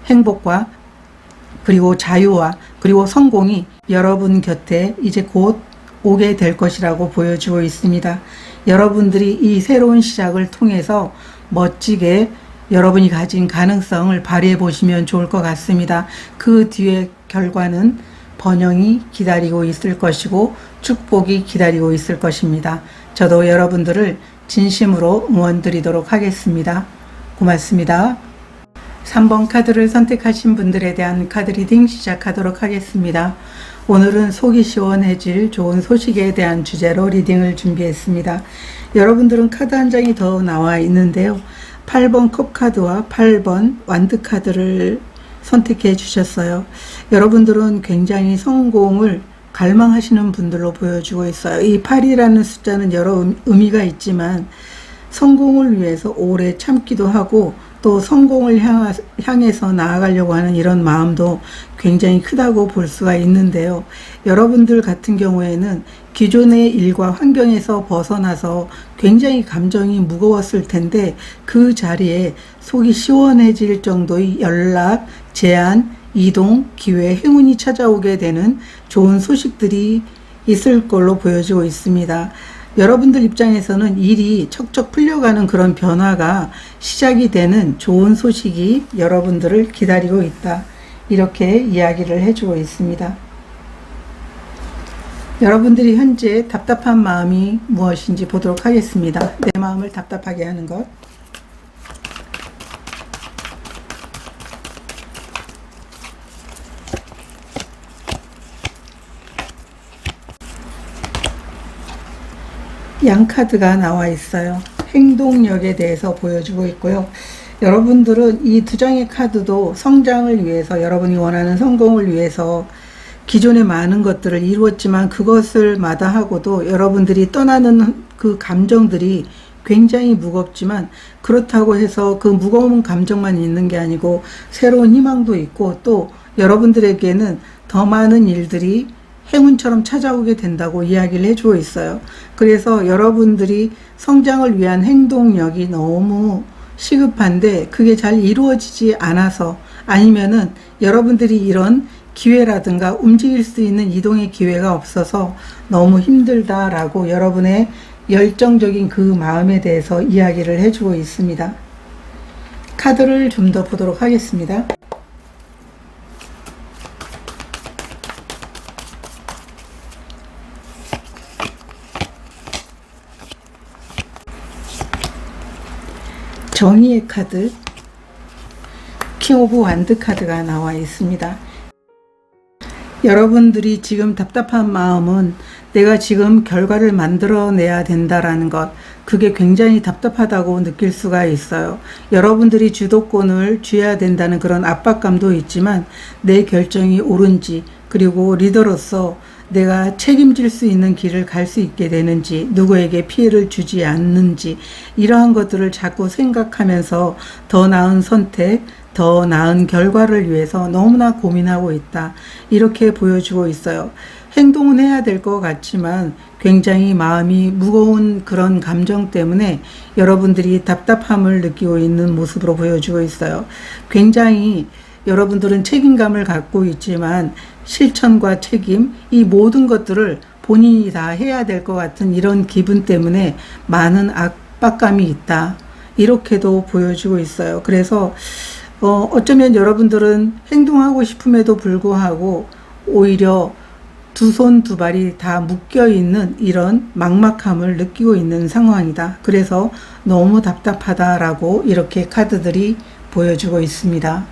행복과 그리고 자유와 그리고 성공이 여러분 곁에 이제 곧 오게 될 것이라고 보여지고 있습니다. 여러분들이 이 새로운 시작을 통해서 멋지게 여러분이 가진 가능성을 발휘해 보시면 좋을 것 같습니다. 그 뒤에 결과는 번영이 기다리고 있을 것이고 축복이 기다리고 있을 것입니다. 저도 여러분들을 진심으로 응원드리도록 하겠습니다. 고맙습니다. 3번 카드를 선택하신 분들에 대한 카드 리딩 시작하도록 하겠습니다. 오늘은 속이 시원해질 좋은 소식에 대한 주제로 리딩을 준비했습니다. 여러분들은 카드 한 장이 더 나와 있는데요. 8번 컵 카드와 8번 완드 카드를 선택해 주셨어요. 여러분들은 굉장히 성공을 갈망하시는 분들로 보여주고 있어요. 이 8이라는 숫자는 여러 의미가 있지만 성공을 위해서 오래 참기도 하고 또 성공을 향해서 나아가려고 하는 이런 마음도 굉장히 크다고 볼 수가 있는데요. 여러분들 같은 경우에는 기존의 일과 환경에서 벗어나서 굉장히 감정이 무거웠을 텐데 그 자리에 속이 시원해질 정도의 연락, 제안, 이동, 기회, 행운이 찾아오게 되는 좋은 소식들이 있을 걸로 보여지고 있습니다. 여러분들 입장에서는 일이 척척 풀려가는 그런 변화가 시작이 되는 좋은 소식이 여러분들을 기다리고 있다, 이렇게 이야기를 해주고 있습니다. 여러분들이 현재 답답한 마음이 무엇인지 보도록 하겠습니다. 내 마음을 답답하게 하는 것. 양 카드가 나와 있어요. 행동력에 대해서 보여주고 있고요. 여러분들은 이 두 장의 카드도 성장을 위해서, 여러분이 원하는 성공을 위해서 기존의 많은 것들을 이루었지만 그것을 마다하고도 여러분들이 떠나는 그 감정들이 굉장히 무겁지만 그렇다고 해서 그 무거운 감정만 있는 게 아니고 새로운 희망도 있고 또 여러분들에게는 더 많은 일들이 행운처럼 찾아오게 된다고 이야기를 해주고 있어요. 그래서 여러분들이 성장을 위한 행동력이 너무 시급한데 그게 잘 이루어지지 않아서, 아니면은 여러분들이 이런 기회라든가 움직일 수 있는 이동의 기회가 없어서 너무 힘들다라고 여러분의 열정적인 그 마음에 대해서 이야기를 해주고 있습니다. 카드를 좀 더 보도록 하겠습니다. 정의의 카드, 킹 오브 완드 카드가 나와 있습니다. 여러분들이 지금 답답한 마음은 내가 지금 결과를 만들어내야 된다라는 것, 그게 굉장히 답답하다고 느낄 수가 있어요. 여러분들이 주도권을 쥐어야 된다는 그런 압박감도 있지만 내 결정이 옳은지, 그리고 리더로서 내가 책임질 수 있는 길을 갈 수 있게 되는지, 누구에게 피해를 주지 않는지, 이러한 것들을 자꾸 생각하면서 더 나은 선택, 더 나은 결과를 위해서 너무나 고민하고 있다, 이렇게 보여주고 있어요. 행동은 해야 될 것 같지만 굉장히 마음이 무거운 그런 감정 때문에 여러분들이 답답함을 느끼고 있는 모습으로 보여주고 있어요. 굉장히 여러분들은 책임감을 갖고 있지만 실천과 책임, 이 모든 것들을 본인이 다 해야 될 것 같은 이런 기분 때문에 많은 압박감이 있다, 이렇게도 보여주고 있어요. 그래서 어쩌면 여러분들은 행동하고 싶음에도 불구하고 오히려 두 손 두 발이 다 묶여 있는 이런 막막함을 느끼고 있는 상황이다. 그래서 너무 답답하다라고 이렇게 카드들이 보여주고 있습니다.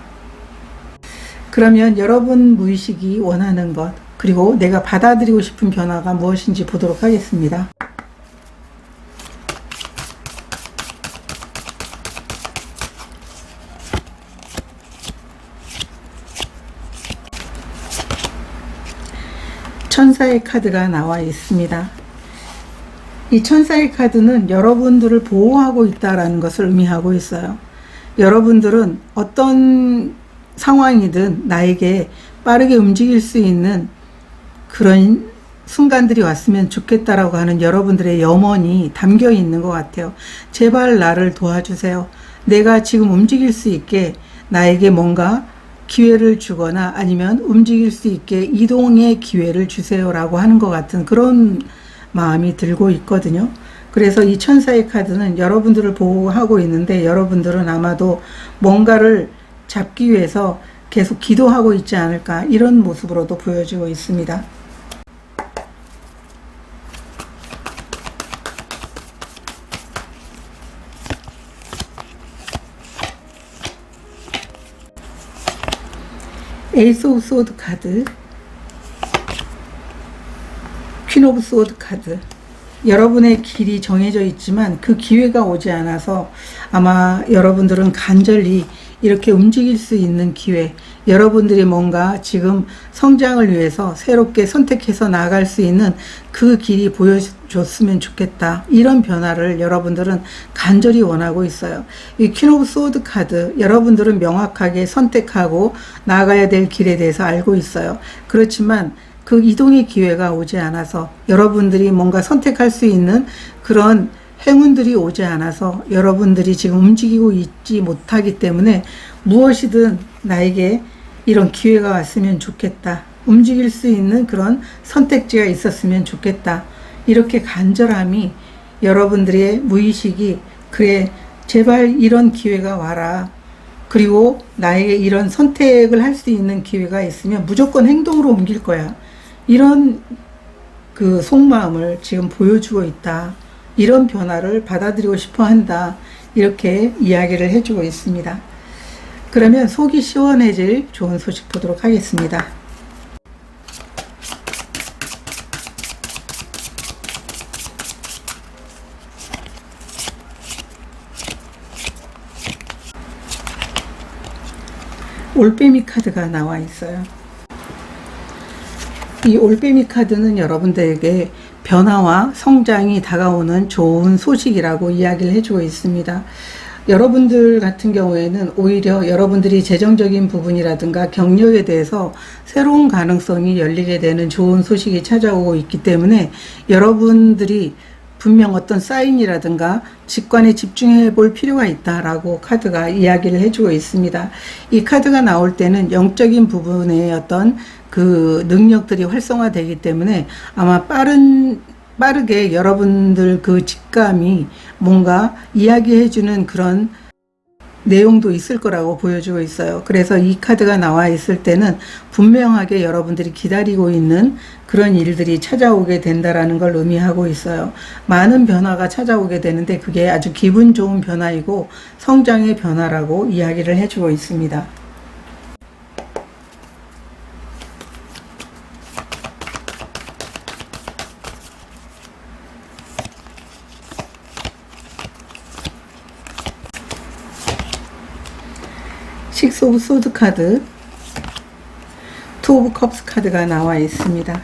그러면 여러분 무의식이 원하는 것, 그리고 내가 받아들이고 싶은 변화가 무엇인지 보도록 하겠습니다. 천사의 카드가 나와 있습니다. 이 천사의 카드는 여러분들을 보호하고 있다는 것을 의미하고 있어요. 여러분들은 어떤 상황이든 나에게 빠르게 움직일 수 있는 그런 순간들이 왔으면 좋겠다라고 하는 여러분들의 염원이 담겨 있는 것 같아요. 제발 나를 도와주세요. 내가 지금 움직일 수 있게 나에게 뭔가 기회를 주거나 아니면 움직일 수 있게 이동의 기회를 주세요라고 하는 것 같은 그런 마음이 들고 있거든요. 그래서 이 천사의 카드는 여러분들을 보호하고 있는데 여러분들은 아마도 뭔가를 잡기 위해서 계속 기도하고 있지 않을까, 이런 모습으로도 보여지고 있습니다. 에이스 오브 소드 카드, 퀸 오브 소드 카드. 여러분의 길이 정해져 있지만 그 기회가 오지 않아서 아마 여러분들은 간절히 이렇게 움직일 수 있는 기회, 여러분들이 뭔가 지금 성장을 위해서 새롭게 선택해서 나아갈 수 있는 그 길이 보여줬으면 좋겠다, 이런 변화를 여러분들은 간절히 원하고 있어요. 이 퀸 오브 소드 카드, 여러분들은 명확하게 선택하고 나아가야 될 길에 대해서 알고 있어요. 그렇지만 그 이동의 기회가 오지 않아서, 여러분들이 뭔가 선택할 수 있는 그런 행운들이 오지 않아서 여러분들이 지금 움직이고 있지 못하기 때문에 무엇이든 나에게 이런 기회가 왔으면 좋겠다, 움직일 수 있는 그런 선택지가 있었으면 좋겠다, 이렇게 간절함이 여러분들의 무의식이, 그래 제발 이런 기회가 와라, 그리고 나에게 이런 선택을 할 수 있는 기회가 있으면 무조건 행동으로 옮길 거야, 이런 그 속마음을 지금 보여주고 있다, 이런 변화를 받아들이고 싶어 한다, 이렇게 이야기를 해주고 있습니다. 그러면 속이 시원해질 좋은 소식 보도록 하겠습니다. 올빼미 카드가 나와 있어요. 이 올빼미 카드는 여러분들에게 변화와 성장이 다가오는 좋은 소식이라고 이야기를 해주고 있습니다. 여러분들 같은 경우에는 오히려 여러분들이 재정적인 부분이라든가 경력에 대해서 새로운 가능성이 열리게 되는 좋은 소식이 찾아오고 있기 때문에 여러분들이 분명 어떤 사인이라든가 직관에 집중해 볼 필요가 있다라고 카드가 이야기를 해주고 있습니다. 이 카드가 나올 때는 영적인 부분의 어떤 그 능력들이 활성화되기 때문에 아마 빠르게 여러분들 그 직감이 뭔가 이야기해주는 그런 내용도 있을 거라고 보여주고 있어요. 그래서 이 카드가 나와 있을 때는 분명하게 여러분들이 기다리고 있는 그런 일들이 찾아오게 된다라는 걸 의미하고 있어요. 많은 변화가 찾아오게 되는데 그게 아주 기분 좋은 변화이고 성장의 변화라고 이야기를 해주고 있습니다. 식스 오브 소드 카드, 투 오브 컵스 카드가 나와 있습니다.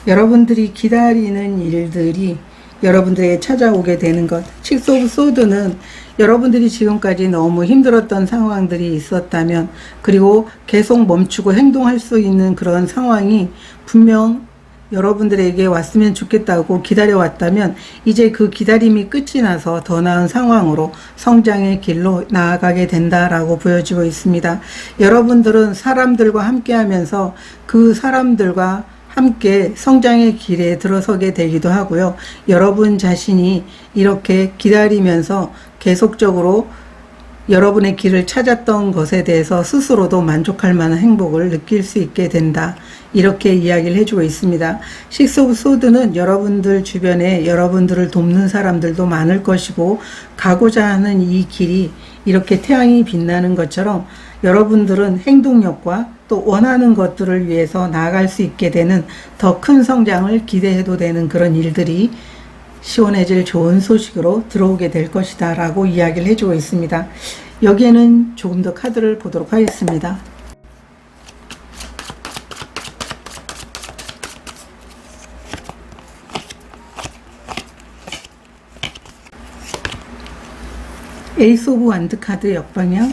여러분들이 기다리는 일들이 여러분들에게 찾아오게 되는 것. 식스 오브 소드는 여러분들이 지금까지 너무 힘들었던 상황들이 있었다면, 그리고 계속 멈추고 행동할 수 있는 그런 상황이 분명 여러분들에게 왔으면 좋겠다고 기다려왔다면 이제 그 기다림이 끝이 나서 더 나은 상황으로 성장의 길로 나아가게 된다라고 보여지고 있습니다. 여러분들은 사람들과 함께 하면서 그 사람들과 함께 성장의 길에 들어서게 되기도 하고요. 여러분 자신이 이렇게 기다리면서 계속적으로 여러분의 길을 찾았던 것에 대해서 스스로도 만족할 만한 행복을 느낄 수 있게 된다, 이렇게 이야기를 해주고 있습니다. 식스 오브 소드는 여러분들 주변에 여러분들을 돕는 사람들도 많을 것이고 가고자 하는 이 길이 이렇게 태양이 빛나는 것처럼 여러분들은 행동력과 또 원하는 것들을 위해서 나아갈 수 있게 되는 더 큰 성장을 기대해도 되는 그런 일들이 시원해질 좋은 소식으로 들어오게 될 것이다 라고 이야기를 해주고 있습니다. 여기에는 조금 더 카드를 보도록 하겠습니다. 에이스 오브 완드 카드 역방향,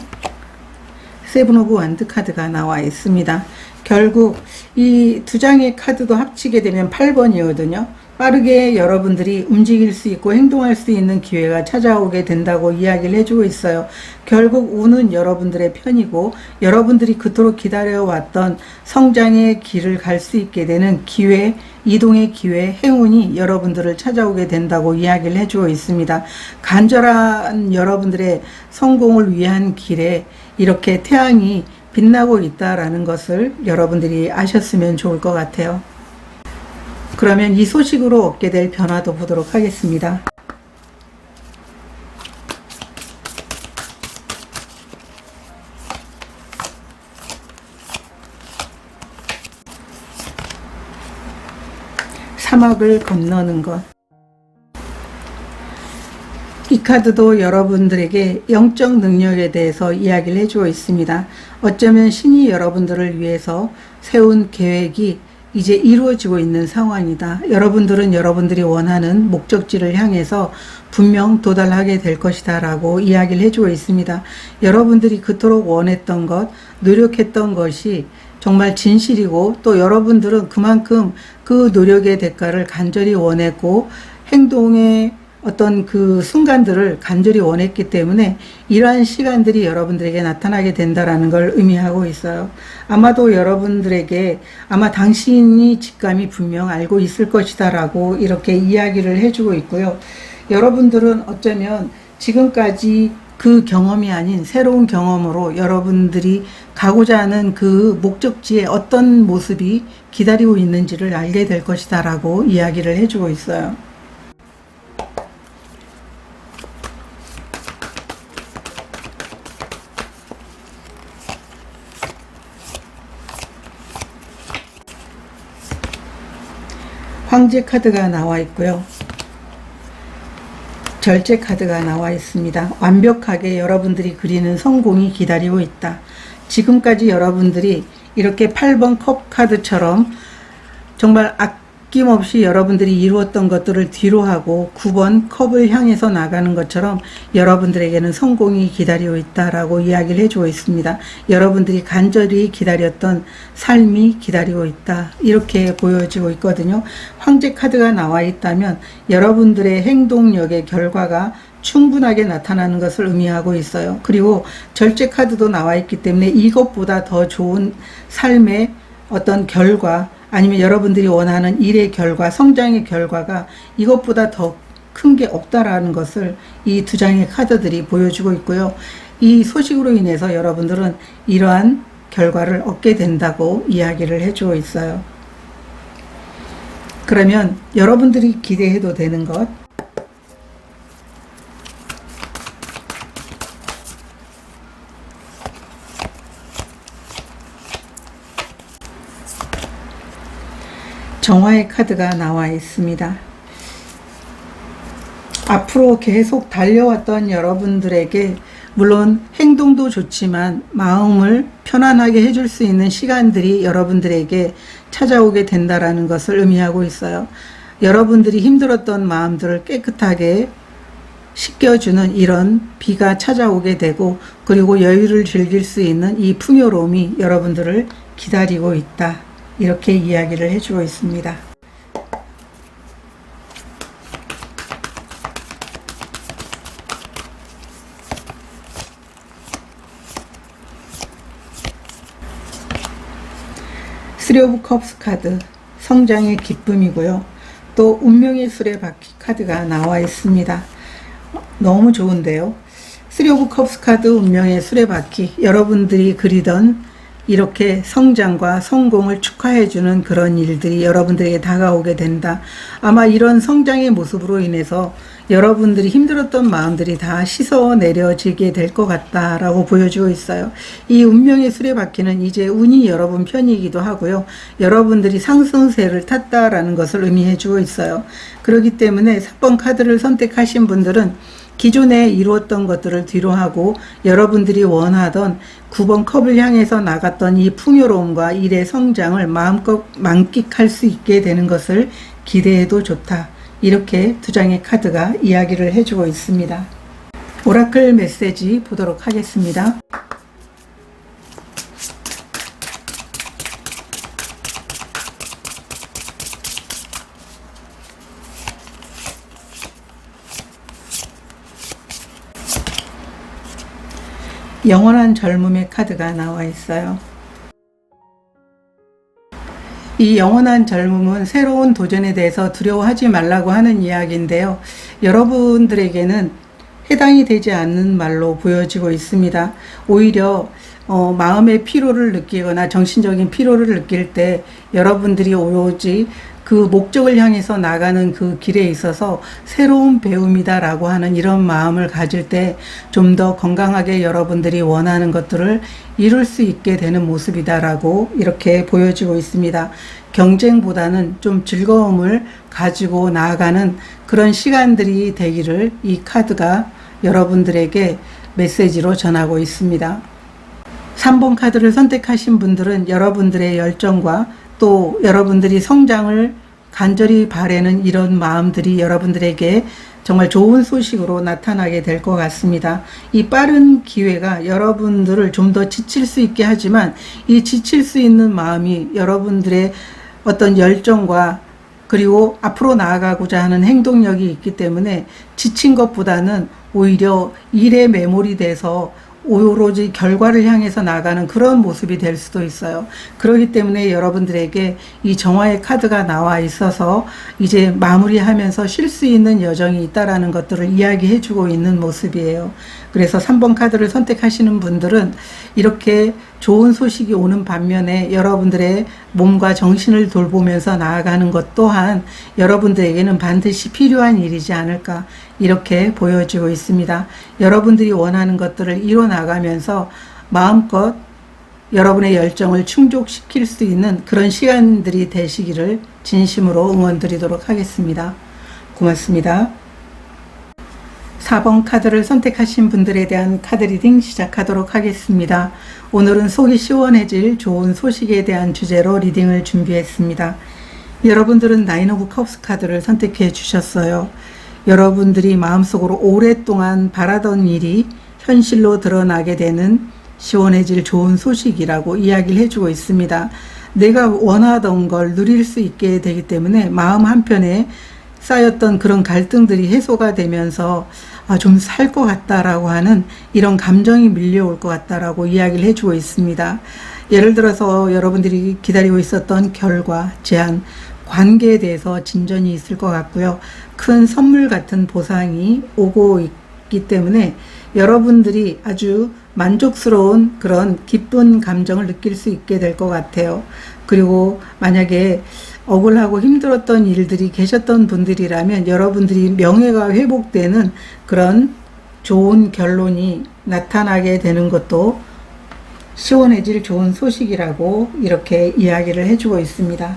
세븐 오브 완드 카드가 나와 있습니다. 결국 이 두 장의 카드도 합치게 되면 8번이거든요. 빠르게 여러분들이 움직일 수 있고 행동할 수 있는 기회가 찾아오게 된다고 이야기를 해주고 있어요. 결국 운은 여러분들의 편이고 여러분들이 그토록 기다려왔던 성장의 길을 갈 수 있게 되는 기회, 이동의 기회, 행운이 여러분들을 찾아오게 된다고 이야기를 해주고 있습니다. 간절한 여러분들의 성공을 위한 길에 이렇게 태양이 빛나고 있다라는 것을 여러분들이 아셨으면 좋을 것 같아요. 그러면 이 소식으로 얻게 될 변화도 보도록 하겠습니다. 사막을 건너는 것. 이 카드도 여러분들에게 영적 능력에 대해서 이야기를 해주고 있습니다. 어쩌면 신이 여러분들을 위해서 세운 계획이 이제 이루어지고 있는 상황이다. 여러분들은 여러분들이 원하는 목적지를 향해서 분명 도달하게 될 것이다 라고 이야기를 해주고 있습니다. 여러분들이 그토록 원했던 것, 노력했던 것이 정말 진실이고 또 여러분들은 그만큼 그 노력의 대가를 간절히 원했고 행동의 어떤 그 순간들을 간절히 원했기 때문에 이러한 시간들이 여러분들에게 나타나게 된다라는 걸 의미하고 있어요. 아마도 여러분들에게 아마 당신이 직감이 분명 알고 있을 것이다 라고 이렇게 이야기를 해주고 있고요. 여러분들은 어쩌면 지금까지 그 경험이 아닌 새로운 경험으로 여러분들이 가고자 하는 그 목적지에 어떤 모습이 기다리고 있는지를 알게 될 것이다 라고 이야기를 해주고 있어요. 황제 카드가 나와 있고요. 절제 카드가 나와 있습니다. 완벽하게 여러분들이 그리는 성공이 기다리고 있다. 지금까지 여러분들이 이렇게 8번 컵 카드처럼 정말 아낌없이 여러분들이 이루었던 것들을 뒤로 하고 9번 컵을 향해서 나가는 것처럼 여러분들에게는 성공이 기다리고 있다라고 이야기를 해주고 있습니다. 여러분들이 간절히 기다렸던 삶이 기다리고 있다. 이렇게 보여지고 있거든요. 황제 카드가 나와 있다면 여러분들의 행동력의 결과가 충분하게 나타나는 것을 의미하고 있어요. 그리고 절제 카드도 나와 있기 때문에 이것보다 더 좋은 삶의 어떤 결과 아니면 여러분들이 원하는 일의 결과, 성장의 결과가 이것보다 더 큰 게 없다라는 것을 이 두 장의 카드들이 보여주고 있고요. 이 소식으로 인해서 여러분들은 이러한 결과를 얻게 된다고 이야기를 해주고 있어요. 그러면 여러분들이 기대해도 되는 것, 정화의 카드가 나와 있습니다. 앞으로 계속 달려왔던 여러분들에게 물론 행동도 좋지만 마음을 편안하게 해줄 수 있는 시간들이 여러분들에게 찾아오게 된다라는 것을 의미하고 있어요. 여러분들이 힘들었던 마음들을 깨끗하게 씻겨주는 이런 비가 찾아오게 되고 그리고 여유를 즐길 수 있는 이 풍요로움이 여러분들을 기다리고 있다. 이렇게 이야기를 해주고 있습니다. 쓰리 오브 컵스 카드, 성장의 기쁨이고요. 또 운명의 수레바퀴 카드가 나와 있습니다. 너무 좋은데요. 쓰리 오브 컵스 카드, 운명의 수레바퀴, 여러분들이 그리던 이렇게 성장과 성공을 축하해주는 그런 일들이 여러분들에게 다가오게 된다. 아마 이런 성장의 모습으로 인해서 여러분들이 힘들었던 마음들이 다 씻어내려지게 될 것 같다라고 보여주고 있어요. 이 운명의 수레바퀴는 이제 운이 여러분 편이기도 하고요. 여러분들이 상승세를 탔다라는 것을 의미해주고 있어요. 그렇기 때문에 3번 카드를 선택하신 분들은 기존에 이루었던 것들을 뒤로하고 여러분들이 원하던 9번 컵을 향해서 나갔던 이 풍요로움과 일의 성장을 마음껏 만끽할 수 있게 되는 것을 기대해도 좋다. 이렇게 두 장의 카드가 이야기를 해주고 있습니다. 오라클 메시지 보도록 하겠습니다. 영원한 젊음의 카드가 나와 있어요. 이 영원한 젊음은 새로운 도전에 대해서 두려워하지 말라고 하는 이야기인데요. 여러분들에게는 해당이 되지 않는 말로 보여지고 있습니다. 오히려 마음의 피로를 느끼거나 정신적인 피로를 느낄 때 여러분들이 오로지 그 목적을 향해서 나가는 그 길에 있어서 새로운 배움이다라고 하는 이런 마음을 가질 때 좀 더 건강하게 여러분들이 원하는 것들을 이룰 수 있게 되는 모습이다라고 이렇게 보여지고 있습니다. 경쟁보다는 좀 즐거움을 가지고 나아가는 그런 시간들이 되기를 이 카드가 여러분들에게 메시지로 전하고 있습니다. 3번 카드를 선택하신 분들은 여러분들의 열정과 또 여러분들이 성장을 간절히 바라는 이런 마음들이 여러분들에게 정말 좋은 소식으로 나타나게 될 것 같습니다. 이 빠른 기회가 여러분들을 좀 더 지칠 수 있게 하지만 이 지칠 수 있는 마음이 여러분들의 어떤 열정과 그리고 앞으로 나아가고자 하는 행동력이 있기 때문에 지친 것보다는 오히려 일에 매몰이 돼서 오로지 결과를 향해서 나가는 그런 모습이 될 수도 있어요. 그렇기 때문에 여러분들에게 이 정화의 카드가 나와 있어서 이제 마무리하면서 쉴 수 있는 여정이 있다라는 것들을 이야기해 주고 있는 모습이에요. 그래서 3번 카드를 선택하시는 분들은 이렇게 좋은 소식이 오는 반면에 여러분들의 몸과 정신을 돌보면서 나아가는 것 또한 여러분들에게는 반드시 필요한 일이지 않을까 이렇게 보여지고 있습니다. 여러분들이 원하는 것들을 이뤄 나가면서 마음껏 여러분의 열정을 충족시킬 수 있는 그런 시간들이 되시기를 진심으로 응원드리도록 하겠습니다. 고맙습니다. 4번 카드를 선택하신 분들에 대한 카드 리딩 시작하도록 하겠습니다. 오늘은 속이 시원해질 좋은 소식에 대한 주제로 리딩을 준비했습니다. 여러분들은 나인 오브 컵스 카드를 선택해 주셨어요. 여러분들이 마음속으로 오랫동안 바라던 일이 현실로 드러나게 되는 시원해질 좋은 소식이라고 이야기를 해주고 있습니다. 내가 원하던 걸 누릴 수 있게 되기 때문에 마음 한편에 쌓였던 그런 갈등들이 해소가 되면서 좀 살 것 같다라고 하는 이런 감정이 밀려올 것 같다라고 이야기를 해주고 있습니다. 예를 들어서 여러분들이 기다리고 있었던 결과, 제안, 관계에 대해서 진전이 있을 것 같고요. 큰 선물 같은 보상이 오고 있기 때문에 여러분들이 아주 만족스러운 그런 기쁜 감정을 느낄 수 있게 될 것 같아요. 그리고 만약에 억울하고 힘들었던 일들이 계셨던 분들이라면 여러분들이 명예가 회복되는 그런 좋은 결론이 나타나게 되는 것도 시원해질 좋은 소식이라고 이렇게 이야기를 해주고 있습니다.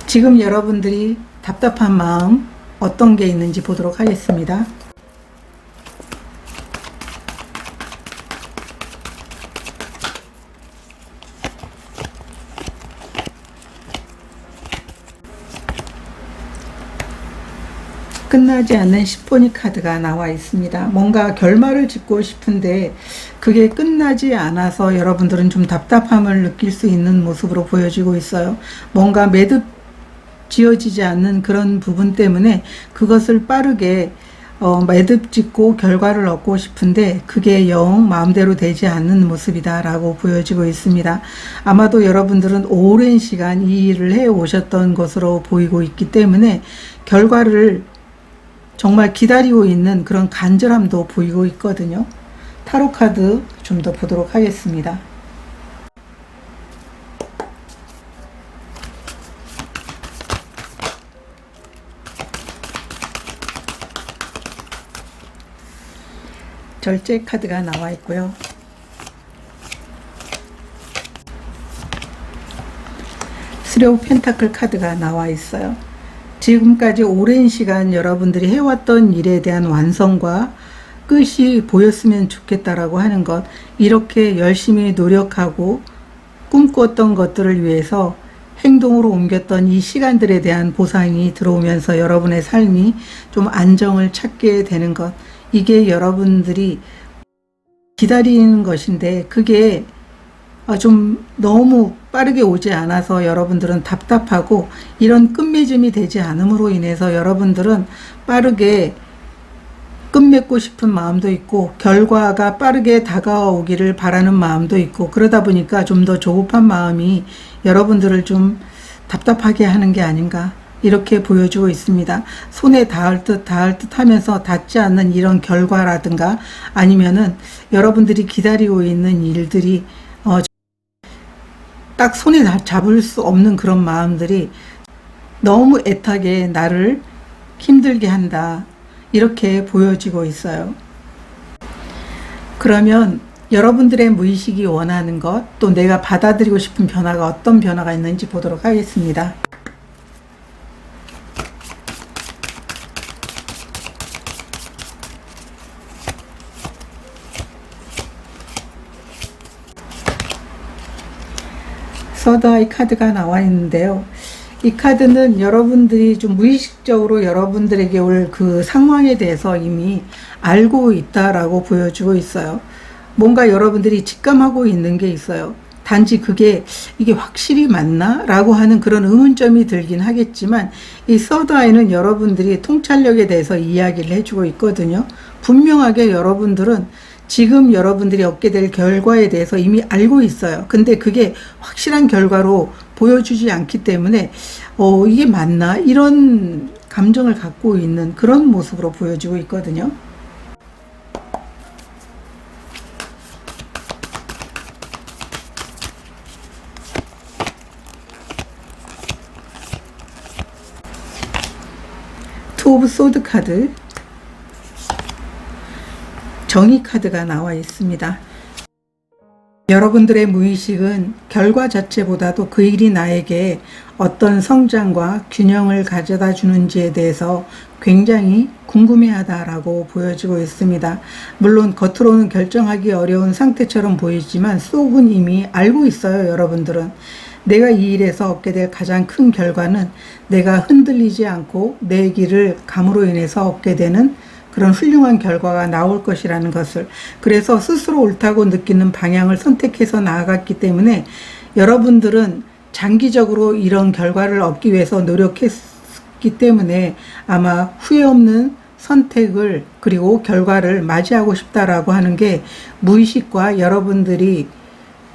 지금 여러분들이 답답한 마음 어떤 게 있는지 보도록 하겠습니다. 끝나지 않는 시포니 카드가 나와 있습니다. 뭔가 결말을 짓고 싶은데 그게 끝나지 않아서 여러분들은 좀 답답함을 느낄 수 있는 모습으로 보여지고 있어요. 뭔가 매듭 지어지지 않는 그런 부분 때문에 그것을 빠르게 매듭 짓고 결과를 얻고 싶은데 그게 영 마음대로 되지 않는 모습이다 라고 보여지고 있습니다. 아마도 여러분들은 오랜 시간 이 일을 해 오셨던 것으로 보이고 있기 때문에 결과를 정말 기다리고 있는 그런 간절함도 보이고 있거든요. 타로 카드 좀 더 보도록 하겠습니다. 절제 카드가 나와 있고요. 쓰리 오브 펜타클 카드가 나와 있어요. 지금까지 오랜 시간 여러분들이 해왔던 일에 대한 완성과 끝이 보였으면 좋겠다라고 하는 것, 이렇게 열심히 노력하고 꿈꾸었던 것들을 위해서 행동으로 옮겼던 이 시간들에 대한 보상이 들어오면서 여러분의 삶이 좀 안정을 찾게 되는 것, 이게 여러분들이 기다리는 것인데 그게 좀 너무 빠르게 오지 않아서 여러분들은 답답하고, 이런 끝맺음이 되지 않음으로 인해서 여러분들은 빠르게 끝맺고 싶은 마음도 있고 결과가 빠르게 다가오기를 바라는 마음도 있고, 그러다 보니까 좀 더 조급한 마음이 여러분들을 좀 답답하게 하는 게 아닌가, 이렇게 보여주고 있습니다. 손에 닿을 듯 하면서 닿지 않는 이런 결과라든가, 아니면은 여러분들이 기다리고 있는 일들이 딱 손에 잡을 수 없는 그런 마음들이 너무 애타게 나를 힘들게 한다, 이렇게 보여지고 있어요. 그러면 여러분들의 무의식이 원하는 것, 또 내가 받아들이고 싶은 변화가 어떤 변화가 있는지 보도록 하겠습니다. 서드 아이 카드가 나와 있는데요. 이 카드는 여러분들이 좀 무의식적으로 여러분들에게 올 그 상황에 대해서 이미 알고 있다라고 보여주고 있어요. 뭔가 여러분들이 직감하고 있는 게 있어요. 단지 이게 확실히 맞나? 라고 하는 그런 의문점이 들긴 하겠지만, 이 서드 아이는 여러분들이 통찰력에 대해서 이야기를 해주고 있거든요. 분명하게 여러분들은 지금 여러분들이 얻게 될 결과에 대해서 이미 알고 있어요. 근데 그게 확실한 결과로 보여주지 않기 때문에 이게 맞나? 이런 감정을 갖고 있는 그런 모습으로 보여지고 있거든요. 투 오브 소드 카드, 정의 카드가 나와 있습니다. 여러분들의 무의식은 결과 자체보다도 그 일이 나에게 어떤 성장과 균형을 가져다 주는지에 대해서 굉장히 궁금해하다라고 보여지고 있습니다. 물론 겉으로는 결정하기 어려운 상태처럼 보이지만 속은 이미 알고 있어요. 여러분들은 내가 이 일에서 얻게 될 가장 큰 결과는 내가 흔들리지 않고 내 길을 감으로 인해서 얻게 되는 그런 훌륭한 결과가 나올 것이라는 것을, 그래서 스스로 옳다고 느끼는 방향을 선택해서 나아갔기 때문에 여러분들은 장기적으로 이런 결과를 얻기 위해서 노력했기 때문에 아마 후회 없는 선택을, 그리고 결과를 맞이하고 싶다라고 하는 게 무의식과 여러분들이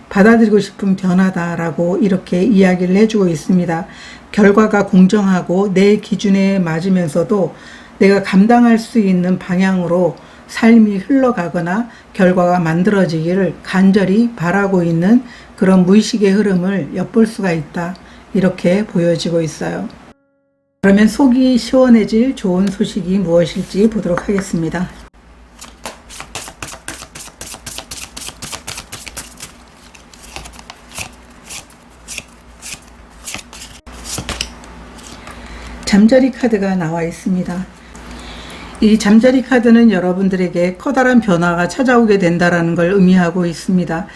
받아들이고 싶은 변화다라고 이렇게 이야기를 해주고 있습니다. 결과가 공정하고 내 기준에 맞으면서도 내가 감당할 수 있는 방향으로 삶이 흘러가거나 결과가 만들어지기를 간절히 바라고 있는 그런 무의식의 흐름을 엿볼 수가 있다, 이렇게 보여지고 있어요. 그러면 속이 시원해질 좋은 소식이 무엇일지 보도록 하겠습니다. 잠자리 카드가 나와 있습니다. 이 잠자리 카드는 여러분들에게 커다란 변화가 찾아오게 된다는 걸 의미하고 있습니다.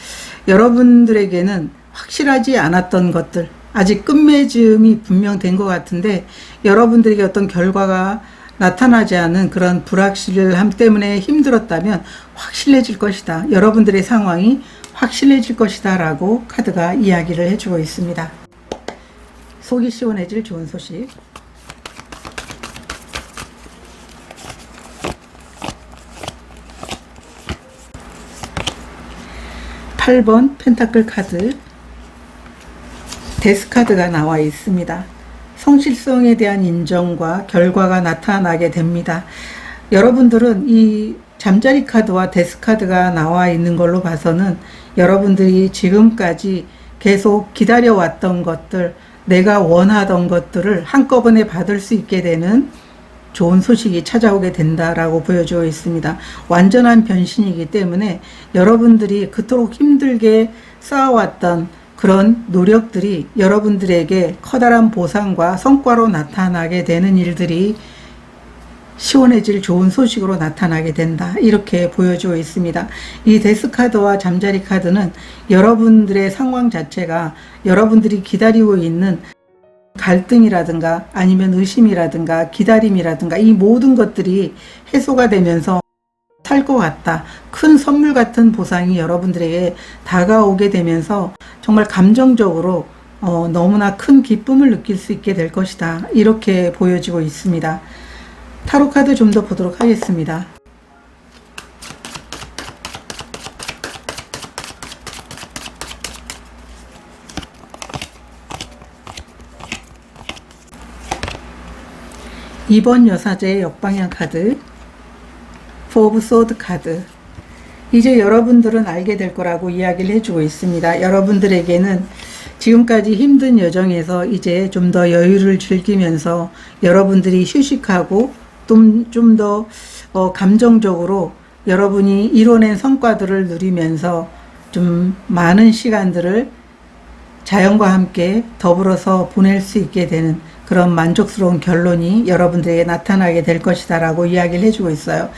여러분들에게는 확실하지 않았던 것들, 아직 끝맺음이 분명된 것 같은데 여러분들에게 어떤 결과가 나타나지 않은 그런 불확실함 때문에 힘들었다면 확실해질 것이다, 여러분들의 상황이 확실해질 것이다 라고 카드가 이야기를 해주고 있습니다. 속이 시원해질 좋은 소식. 8번 펜타클 카드, 데스 카드가 나와 있습니다. 성실성에 대한 인정과 결과가 나타나게 됩니다. 여러분들은 이 잠자리 카드와 데스 카드가 나와 있는 걸로 봐서는 여러분들이 지금까지 계속 기다려왔던 것들, 내가 원하던 것들을 한꺼번에 받을 수 있게 되는 좋은 소식이 찾아오게 된다라고 보여주고 있습니다. 완전한 변신이기 때문에 여러분들이 그토록 힘들게 쌓아왔던 그런 노력들이 여러분들에게 커다란 보상과 성과로 나타나게 되는 일들이 시원해질 좋은 소식으로 나타나게 된다. 이렇게 보여주고 있습니다. 이 데스 카드와 잠자리 카드는 여러분들의 상황 자체가 여러분들이 기다리고 있는 갈등이라든가 아니면 의심이라든가 기다림이라든가 이 모든 것들이 해소가 되면서 살 것 같다. 큰 선물 같은 보상이 여러분들에게 다가오게 되면서 정말 감정적으로 너무나 큰 기쁨을 느낄 수 있게 될 것이다. 이렇게 보여지고 있습니다. 타로 카드 좀 더 보도록 하겠습니다. 이번 여사제의 역방향 카드, 포 오브 소드 카드. 이제 여러분들은 알게 될 거라고 이야기를 해주고 있습니다. 여러분들에게는 지금까지 힘든 여정에서 이제 좀 더 여유를 즐기면서 여러분들이 휴식하고 좀 더 감정적으로 여러분이 이뤄낸 성과들을 누리면서 좀 많은 시간들을 자연과 함께 더불어서 보낼 수 있게 되는 그런 만족스러운 결론이 여러분들에게 나타나게 될 것이다 라고 이야기를 해주고 있어요.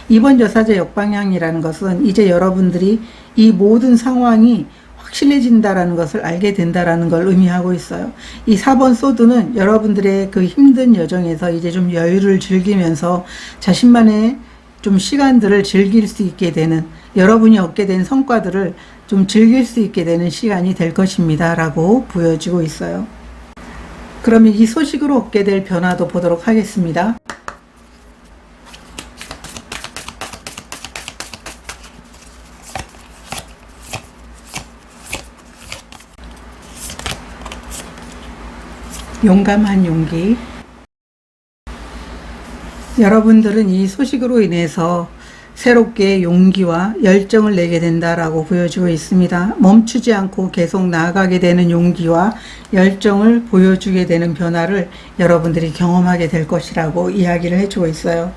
이번 여사제 역방향이라는 것은 이제 여러분들이 이 모든 상황이 확실해진다라는 것을 알게 된다라는 걸 의미하고 있어요. 이 4번 소드는 여러분들의 그 힘든 여정에서 이제 좀 여유를 즐기면서 자신만의 좀 시간들을 즐길 수 있게 되는, 여러분이 얻게 된 성과들을 좀 즐길 수 있게 되는 시간이 될 것입니다 라고 보여지고 있어요. 그러면 이 소식으로 얻게 될 변화도 보도록 하겠습니다. 용감한 용기. 여러분들은 이 소식으로 인해서 새롭게 용기와 열정을 내게 된다라고 보여주고 있습니다. 멈추지 않고 계속 나아가게 되는 용기와 열정을 보여주게 되는 변화를 여러분들이 경험하게 될 것이라고 이야기를 해주고 있어요.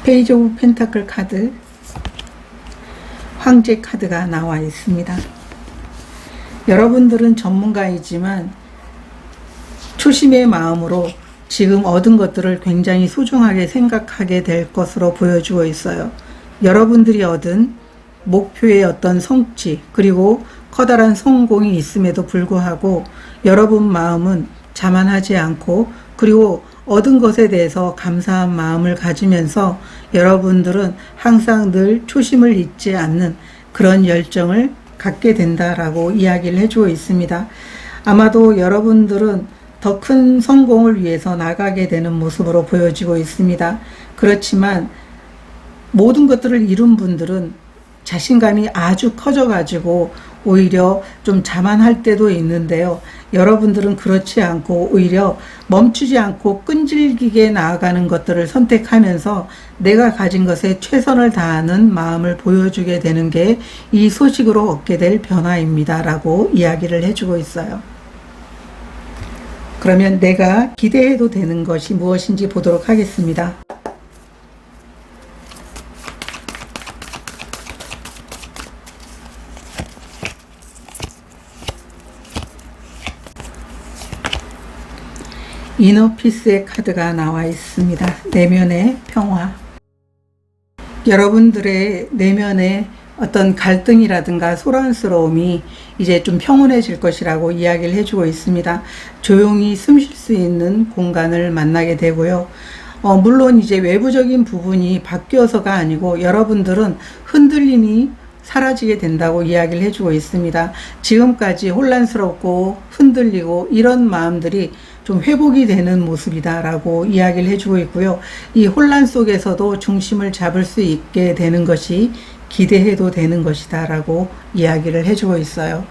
페이지 오브 펜타클 카드, 황제 카드가 나와 있습니다. 여러분들은 전문가이지만 초심의 마음으로 지금 얻은 것들을 굉장히 소중하게 생각하게 될 것으로 보여주고 있어요. 여러분들이 얻은 목표의 어떤 성취 그리고 커다란 성공이 있음에도 불구하고 여러분 마음은 자만하지 않고 그리고 얻은 것에 대해서 감사한 마음을 가지면서 여러분들은 항상 늘 초심을 잊지 않는 그런 열정을 갖게 된다라고 이야기를 해주고 있습니다. 아마도 여러분들은 더 큰 성공을 위해서 나가게 되는 모습으로 보여지고 있습니다. 그렇지만 모든 것들을 이룬 분들은 자신감이 아주 커져가지고 오히려 좀 자만할 때도 있는데요. 여러분들은 그렇지 않고 오히려 멈추지 않고 끈질기게 나아가는 것들을 선택하면서 내가 가진 것에 최선을 다하는 마음을 보여주게 되는 게 이 소식으로 얻게 될 변화입니다 라고 이야기를 해주고 있어요. 그러면 내가 기대해도 되는 것이 무엇인지 보도록 하겠습니다. 이너피스의 카드가 나와 있습니다. 내면의 평화. 여러분들의 내면의 어떤 갈등이라든가 소란스러움이 이제 좀 평온해질 것이라고 이야기를 해주고 있습니다. 조용히 숨 쉴 수 있는 공간을 만나게 되고요. 물론 이제 외부적인 부분이 바뀌어서가 아니고 여러분들은 흔들림이 사라지게 된다고 이야기를 해주고 있습니다. 지금까지 혼란스럽고 흔들리고 이런 마음들이 좀 회복이 되는 모습이다 라고 이야기를 해주고 있고요. 이 혼란 속에서도 중심을 잡을 수 있게 되는 것이 기대해도 되는 것이다 라고 이야기를 해주고 있어요.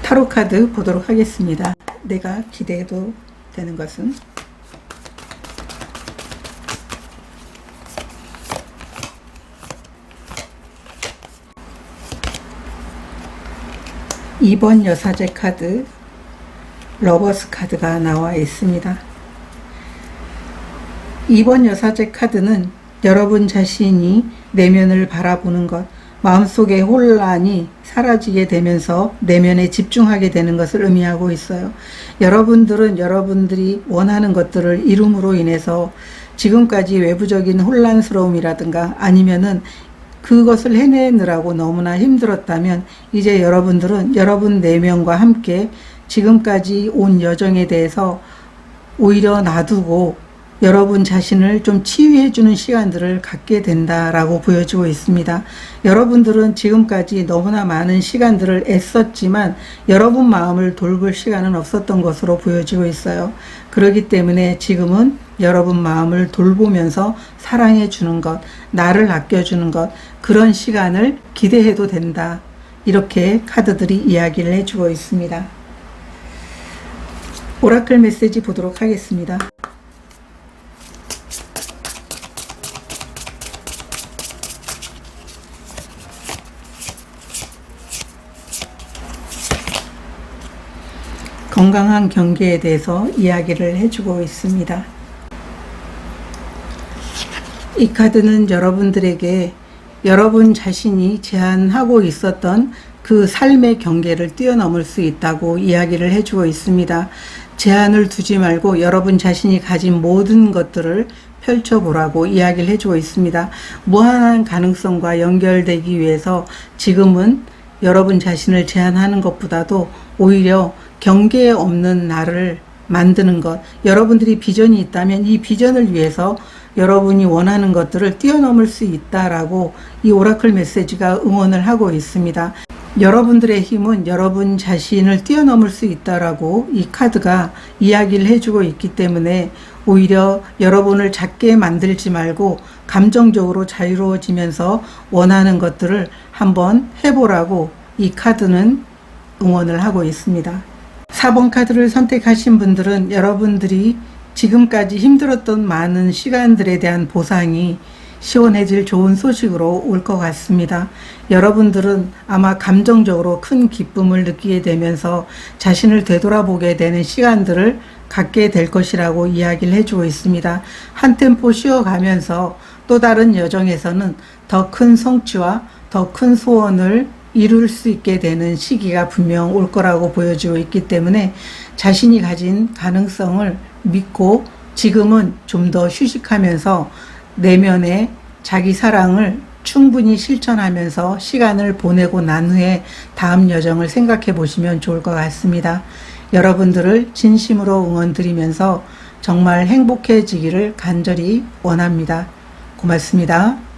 타로 카드 보도록 하겠습니다. 내가 기대해도 되는 것은 2번 여사제 카드, 러버스 카드가 나와 있습니다. 2번 여사제 카드는 여러분 자신이 내면을 바라보는 것, 마음속의 혼란이 사라지게 되면서 내면에 집중하게 되는 것을 의미하고 있어요. 여러분들은 여러분들이 원하는 것들을 이룸으로 인해서 지금까지 외부적인 혼란스러움이라든가 아니면은 그것을 해내느라고 너무나 힘들었다면 이제 여러분들은 여러분 내면과 함께 지금까지 온 여정에 대해서 오히려 놔두고 여러분 자신을 좀 치유해주는 시간들을 갖게 된다라고 보여지고 있습니다. 여러분들은 지금까지 너무나 많은 시간들을 애썼지만 여러분 마음을 돌볼 시간은 없었던 것으로 보여지고 있어요. 그렇기 때문에 지금은 여러분 마음을 돌보면서 사랑해 주는 것, 나를 아껴주는 것, 그런 시간을 기대해도 된다. 이렇게 카드들이 이야기를 해주고 있습니다. 오라클 메시지 보도록 하겠습니다. 건강한 경계에 대해서 이야기를 해주고 있습니다. 이 카드는 여러분들에게 여러분 자신이 제한하고 있었던 그 삶의 경계를 뛰어넘을 수 있다고 이야기를 해주고 있습니다. 제한을 두지 말고 여러분 자신이 가진 모든 것들을 펼쳐보라고 이야기를 해주고 있습니다. 무한한 가능성과 연결되기 위해서 지금은 여러분 자신을 제한하는 것보다도 오히려 경계에 없는 나를 만드는 것, 여러분들이 비전이 있다면 이 비전을 위해서 여러분이 원하는 것들을 뛰어넘을 수 있다라고 이 오라클 메시지가 응원을 하고 있습니다. 여러분들의 힘은 여러분 자신을 뛰어넘을 수 있다라고 이 카드가 이야기를 해주고 있기 때문에 오히려 여러분을 작게 만들지 말고 감정적으로 자유로워지면서 원하는 것들을 한번 해보라고 이 카드는 응원을 하고 있습니다. 4번 카드를 선택하신 분들은 여러분들이 지금까지 힘들었던 많은 시간들에 대한 보상이 시원해질 좋은 소식으로 올 것 같습니다. 여러분들은 아마 감정적으로 큰 기쁨을 느끼게 되면서 자신을 되돌아보게 되는 시간들을 갖게 될 것이라고 이야기를 해주고 있습니다. 한 템포 쉬어가면서 또 다른 여정에서는 더 큰 성취와 더 큰 소원을 이룰 수 있게 되는 시기가 분명 올 거라고 보여지고 있기 때문에 자신이 가진 가능성을 믿고 지금은 좀 더 휴식하면서 내면의 자기 사랑을 충분히 실천하면서 시간을 보내고 난 후에 다음 여정을 생각해 보시면 좋을 것 같습니다. 여러분들을 진심으로 응원드리면서 정말 행복해지기를 간절히 원합니다. 고맙습니다.